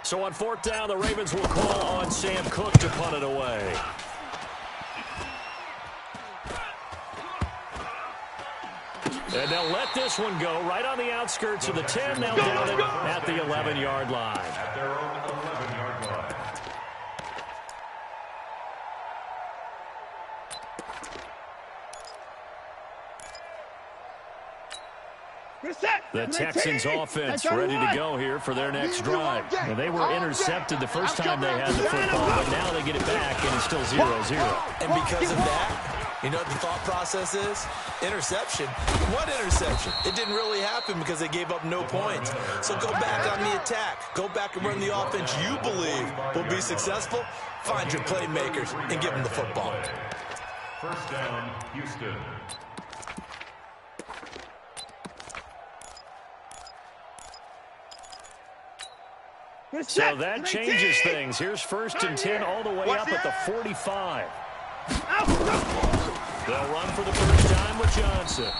So on 4th down, the Ravens will call on Sam Cook to punt it away. And they'll let this one go right on the outskirts of the 10. They'll down it at the 11-yard line. At their own 11-yard line. The Texans offense ready to go here for their next drive. And they were intercepted the first time they had the football, but now they get it back, and it's still 0-0. And because of that, you know what the thought process is? Interception. What interception? It didn't really happen because they gave up no points. So go back on the attack. Go back and run the offense you believe will be successful. Find your playmakers and give them the football. First down, Houston. So that changes things. Here's 1st and 10 all the way up at the 45. They'll run for the first time with Johnson.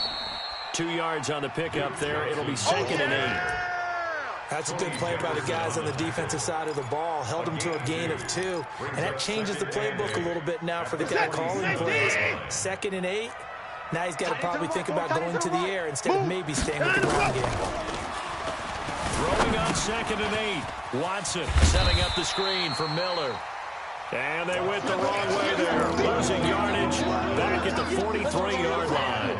2 yards on the pickup there. It'll be 2nd and 8. That's a good play by the guys on the defensive side of the ball. Held them to a gain of 2. And that changes the playbook a little bit now for the guy calling plays. 2nd and 8. Now he's got to probably think about going to the air instead of maybe staying with the ground game. Throwing on 2nd and 8. Watson setting up the screen for Miller. And they went the wrong way there. Losing yardage back at the 43-yard line.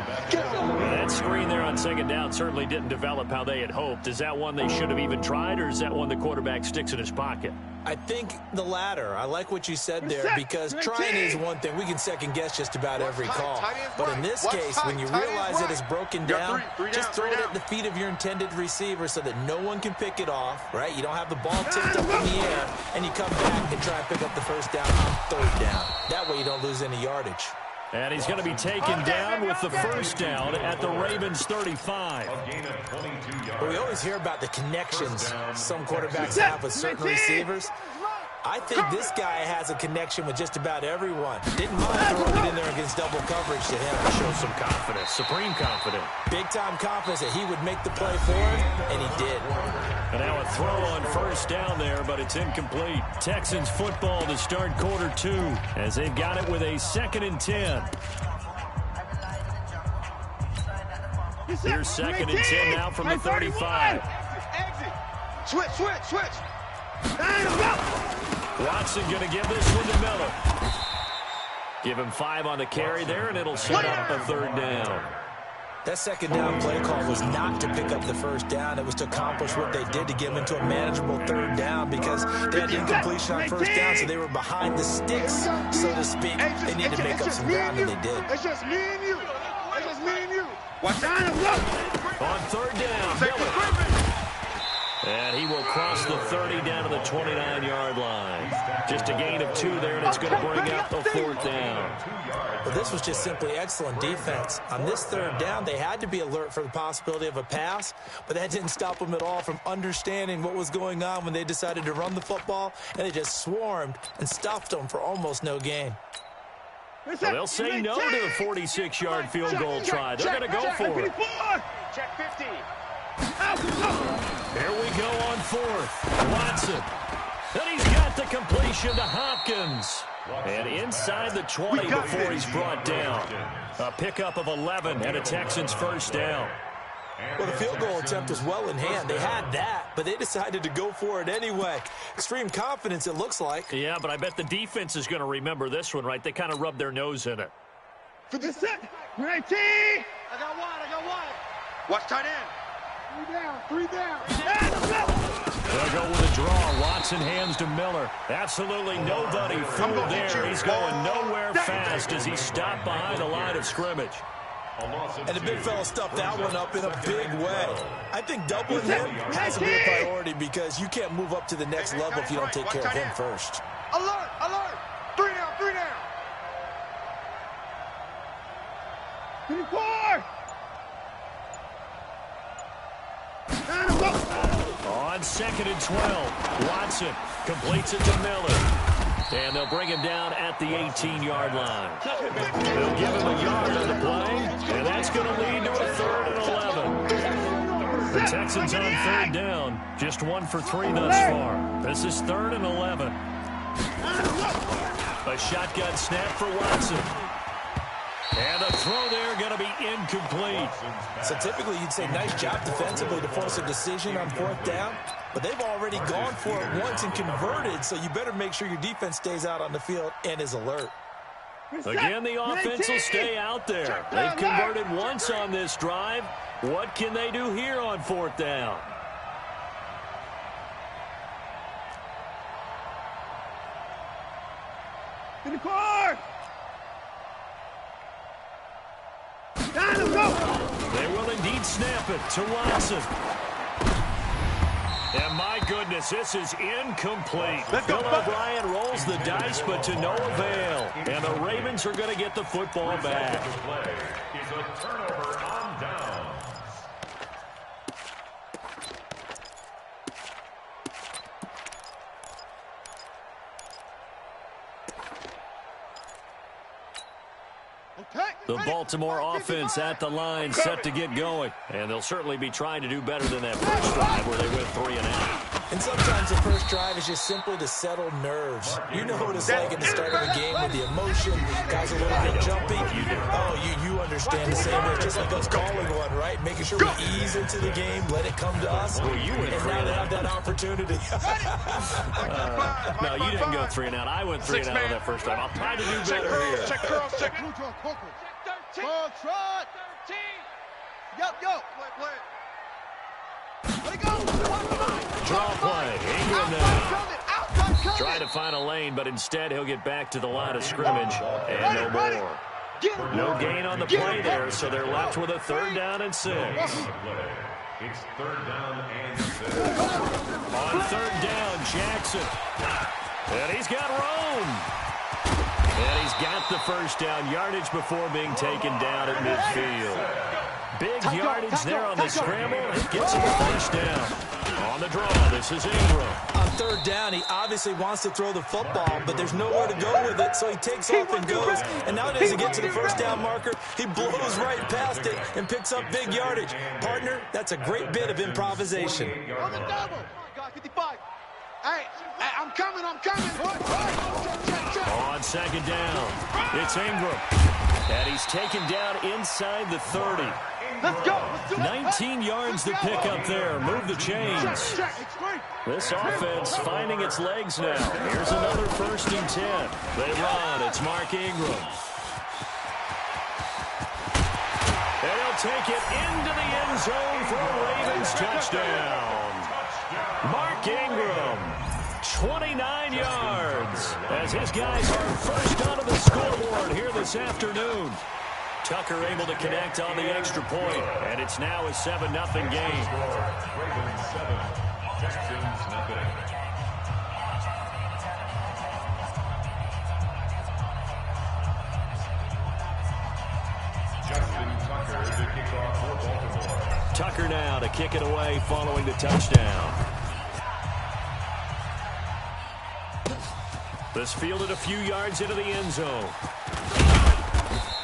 That screen there on second down certainly didn't develop how they had hoped. Is that one they should have even tried, or is that one the quarterback sticks in his pocket? I think the latter. I like what you said there, because trying is one thing. We can second-guess just about every call. But in this case, when you realize that it's broken down, just throw it at the feet of your intended receiver so that no one can pick it off, right? You don't have the ball tipped up in the air, and you come back and try and pick up the first down on third down. That way you don't lose any yardage. And he's going to be taken down with the first down at the Ravens 35. Well, we always hear about the connections some quarterbacks have with certain receivers. I think this guy has a connection with just about everyone. Didn't mind throwing it in there against double coverage to him. Show some confidence, supreme confidence. Big-time confidence that he would make the play for him, and he did. And now a throw on first down there, but it's incomplete. Texans football to start quarter 2 as they've got it with a 2nd and 10. Here's 2nd and 10 now from the 35. Exit. Switch. Watson going to give this one to Miller. Give him 5 on the carry there, and it'll set up a third down. That second down play call was not to pick up the first down. It was to accomplish what they did to get them into a manageable third down, because they had incompletion on first down, so they were behind the sticks, so to speak. They needed to make up some ground, and they did. It's just me and you. Watch out. On third down, Miller. And he will cross the 30 down to the 29-yard line. Just a gain of 2 there, and it's going to bring up a 4th down. Well, this was just simply excellent defense. On this third down, they had to be alert for the possibility of a pass, but that didn't stop them at all from understanding what was going on when they decided to run the football, and they just swarmed and stuffed them for almost no gain. Well, they'll say no to the 46-yard field goal try. They're going to go for it. Check 50. Here we go on 4th. Watson. Then he's got the completion to Hopkins. And inside the 20 before he's brought down. A pickup of 11 and a Texans first down. Well, the field goal attempt was well in hand. They had that, but they decided to go for it anyway. Extreme confidence, it looks like. Yeah, but I bet the defense is going to remember this one, right? They kind of rubbed their nose in it. For the set. 19. I got one. Watch tight end. 3 down. They'll go with a draw. Watson hands to Miller. Absolutely nobody fooled there. He's going nowhere fast as he stopped behind the line of scrimmage. And the big fella stuffed that one up in a big way. I think doubling him has to be a priority, because you can't move up to the next level if you don't take care of him first. Alert. 3 down. 24. On 2nd and 12, Watson completes it to Miller. And they'll bring him down at the 18-yard line. They'll give him a yard on the play, and that's going to lead to a 3rd and 11. The Texans on 3rd down, just 1 for 3 thus far. This is 3rd and 11. A shotgun snap for Watson. And the throw there going to be incomplete. So typically you'd say nice job defensively to force a decision on 4th down, but they've already gone for it once and converted, so you better make sure your defense stays out on the field and is alert. Again, the offense will stay out there. They've converted once on this drive. What can they do here on 4th down? They will indeed snap it to Watson. And my goodness, this is incomplete. Bill O'Brien rolls the dice, but to no avail. And the Ravens are going to get the football back. Is a turnover on downs. The Baltimore offense at the line, set to get going. And they'll certainly be trying to do better than that first drive where they went 3 and out. And sometimes the first drive is just simply to settle nerves. You know what it's like at the start of a game with the emotion, guys a little bit jumpy. Oh, you understand the same way, just like us calling one, right? Making sure we ease into the game, let it come to us. Well, you went and now they have that opportunity. No, you didn't go 3 and out. I went 3 and out on that first drive. I'll try to do better here. Check curls, check. 13. Let it go. Draw play. Ingram now. Trying to find a lane, but instead he'll get back to the line of scrimmage, and no more. No gain on the play there, so they're left with a 3rd down and 6. It's 3rd down and 6. On 3rd down, Jackson. And he's got room. And he's got the 1st down yardage before being taken down at midfield. Big yardage there on the scramble. It gets him the 1st down. On the draw, this is Ingram. On 3rd down, he obviously wants to throw the football, but there's nowhere to go with it, so he takes off and goes. And now as he gets to the 1st down marker, he blows right past it and picks up big yardage. Partner, that's a great bit of improvisation. On the double. 55. Hey, I'm coming. On 2nd down, it's Ingram. And he's taken down inside the 30. Let's go. 19 yards to pick up there. Move the chains. This offense finding its legs now. Here's another 1st and 10. They run. It's Mark Ingram. And he'll take it into the end zone for a Ravens touchdown. Mark Ingram, 29 yards, as his guys are first onto the scoreboard here this afternoon. Tucker able to connect on the extra point, and it's now a 7-0 game. Ravens 7, Texans nothing. Justin Tucker to kick off for Baltimore. Tucker now to kick it away following the touchdown. This fielded a few yards into the end zone.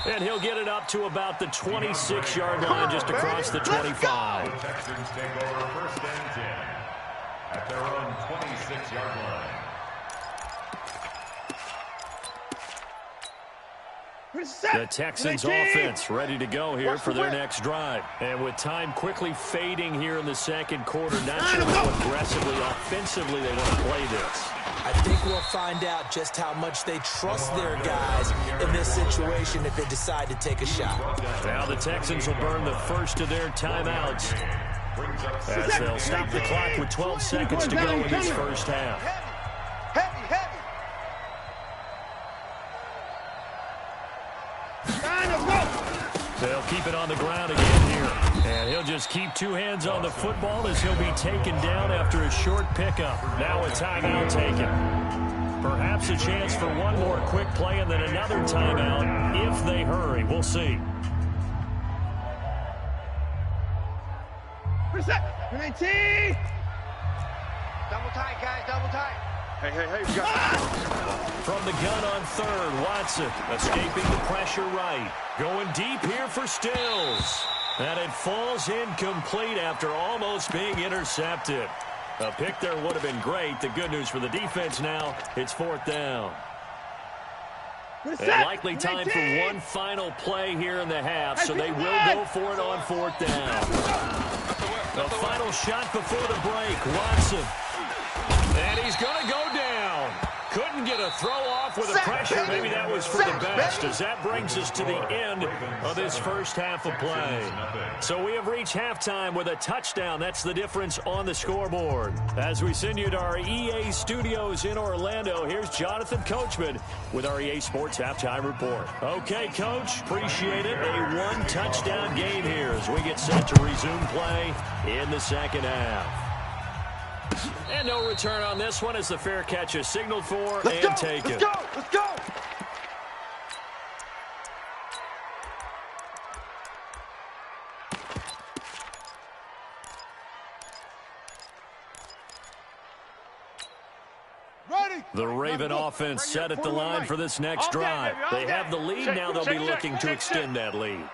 And he'll get it up to about the 26-yard line just across the 25. The Texans take over 1st and 10 at their own 26-yard line. The Texans offense ready to go here for their next drive. And with time quickly fading here in the 2nd quarter, not sure how aggressively, offensively they want to play this. I think we'll find out just how much they trust their guys in this situation if they decide to take a shot. Now the Texans will burn the first of their timeouts as they'll stop the clock with 12 seconds to go in this first half. Heavy. They'll keep it on the ground again here. And he'll just keep 2 hands on the football as he'll be taken down after a short pickup. Now a timeout taken. Perhaps a chance for one more quick play and then another timeout if they hurry. We'll see. Reset. 19. Double tight, guys. Double tight. Hey, we got From the gun on 3rd, Watson escaping the pressure right. Going deep here for Stills. And it falls incomplete after almost being intercepted. A pick there would have been great. The good news for the defense now, it's 4th down. And likely time for one final play here in the half, so they will go for it on 4th down. The final shot before the break, Watson. And he's going to go down. Couldn't get a throw off with the pressure. Maybe that was for the best, as that brings us to the end of this first half of play. So we have reached halftime with a touchdown. That's the difference on the scoreboard. As we send you to our EA studios in Orlando, here's Jonathan Coachman with our EA Sports Halftime Report. Okay, Coach, appreciate it. A one-touchdown game here as we get set to resume play in the second half. And no return on this one as the fair catch is signaled for and taken. Let's go. The Raven offense set at the line for this next drive. They have the lead. Now they'll be looking to extend that lead.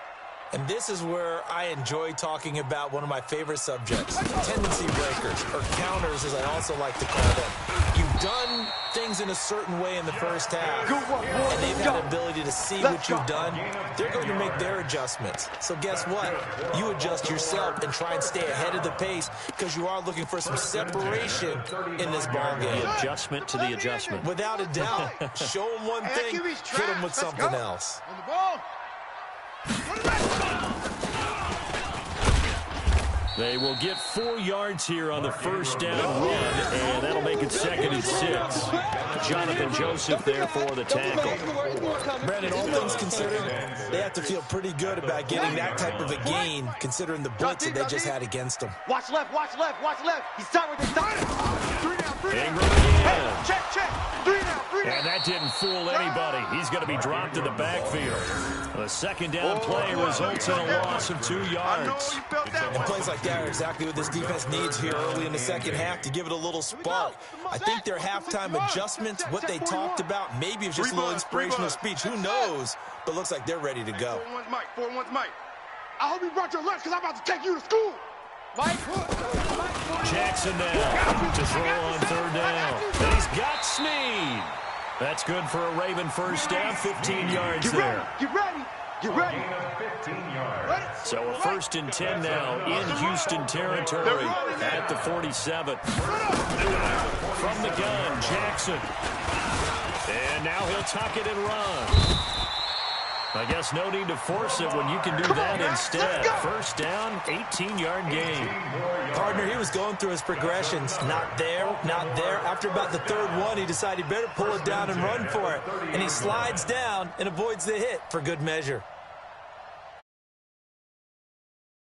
And this is where I enjoy talking about one of my favorite subjects, tendency breakers, or counters as I also like to call them. You've done things in a certain way in the first half, and they've had the ability to see what you've done. They're going to make their adjustments. So guess what? You adjust yourself and try and stay ahead of the pace because you are looking for some separation in this ballgame. The adjustment to the adjustment. Without a doubt. Show them one thing, hit them with something else. On the ball. They will get 4 yards here on the first down run, and that'll make it 2nd and 6. Jonathan Joseph there for the tackle. Brandon, all things considered, they have to feel pretty good about getting that type of a gain, considering the blitz that they just had against them. Watch left, watch left, watch left. He's sideways, he's sideways. Ingram again. Check, check. 3 down, 3 down. And that didn't fool anybody. He's going to be dropped in the backfield. The second down play results in a loss of 2 yards. And plays like that are exactly what this defense needs here early in the second half to give it a little spark. I think their halftime adjustments, what they talked about, maybe it's just a little inspirational speech. Who knows? But looks like they're ready to go. 4-1's Mike. 4-1's Mike. I hope you brought your lunch because I'm about to take you to school. Mike. Jackson now to throw on 3rd down. And he's got Snead. That's good for a Raven first down, 15 yards there. Get ready. Get ready. 15 yards. So a 1st and 10 now in Houston territory at the 47. From the gun, Jackson. And now he'll tuck it and run. I guess no need to force it when you can do that instead. First down, 18-yard gain. Partner, he was going through his progressions. Not there, not there. After about the 3rd one, he decided he better pull it down and run for it. And he slides down and avoids the hit for good measure.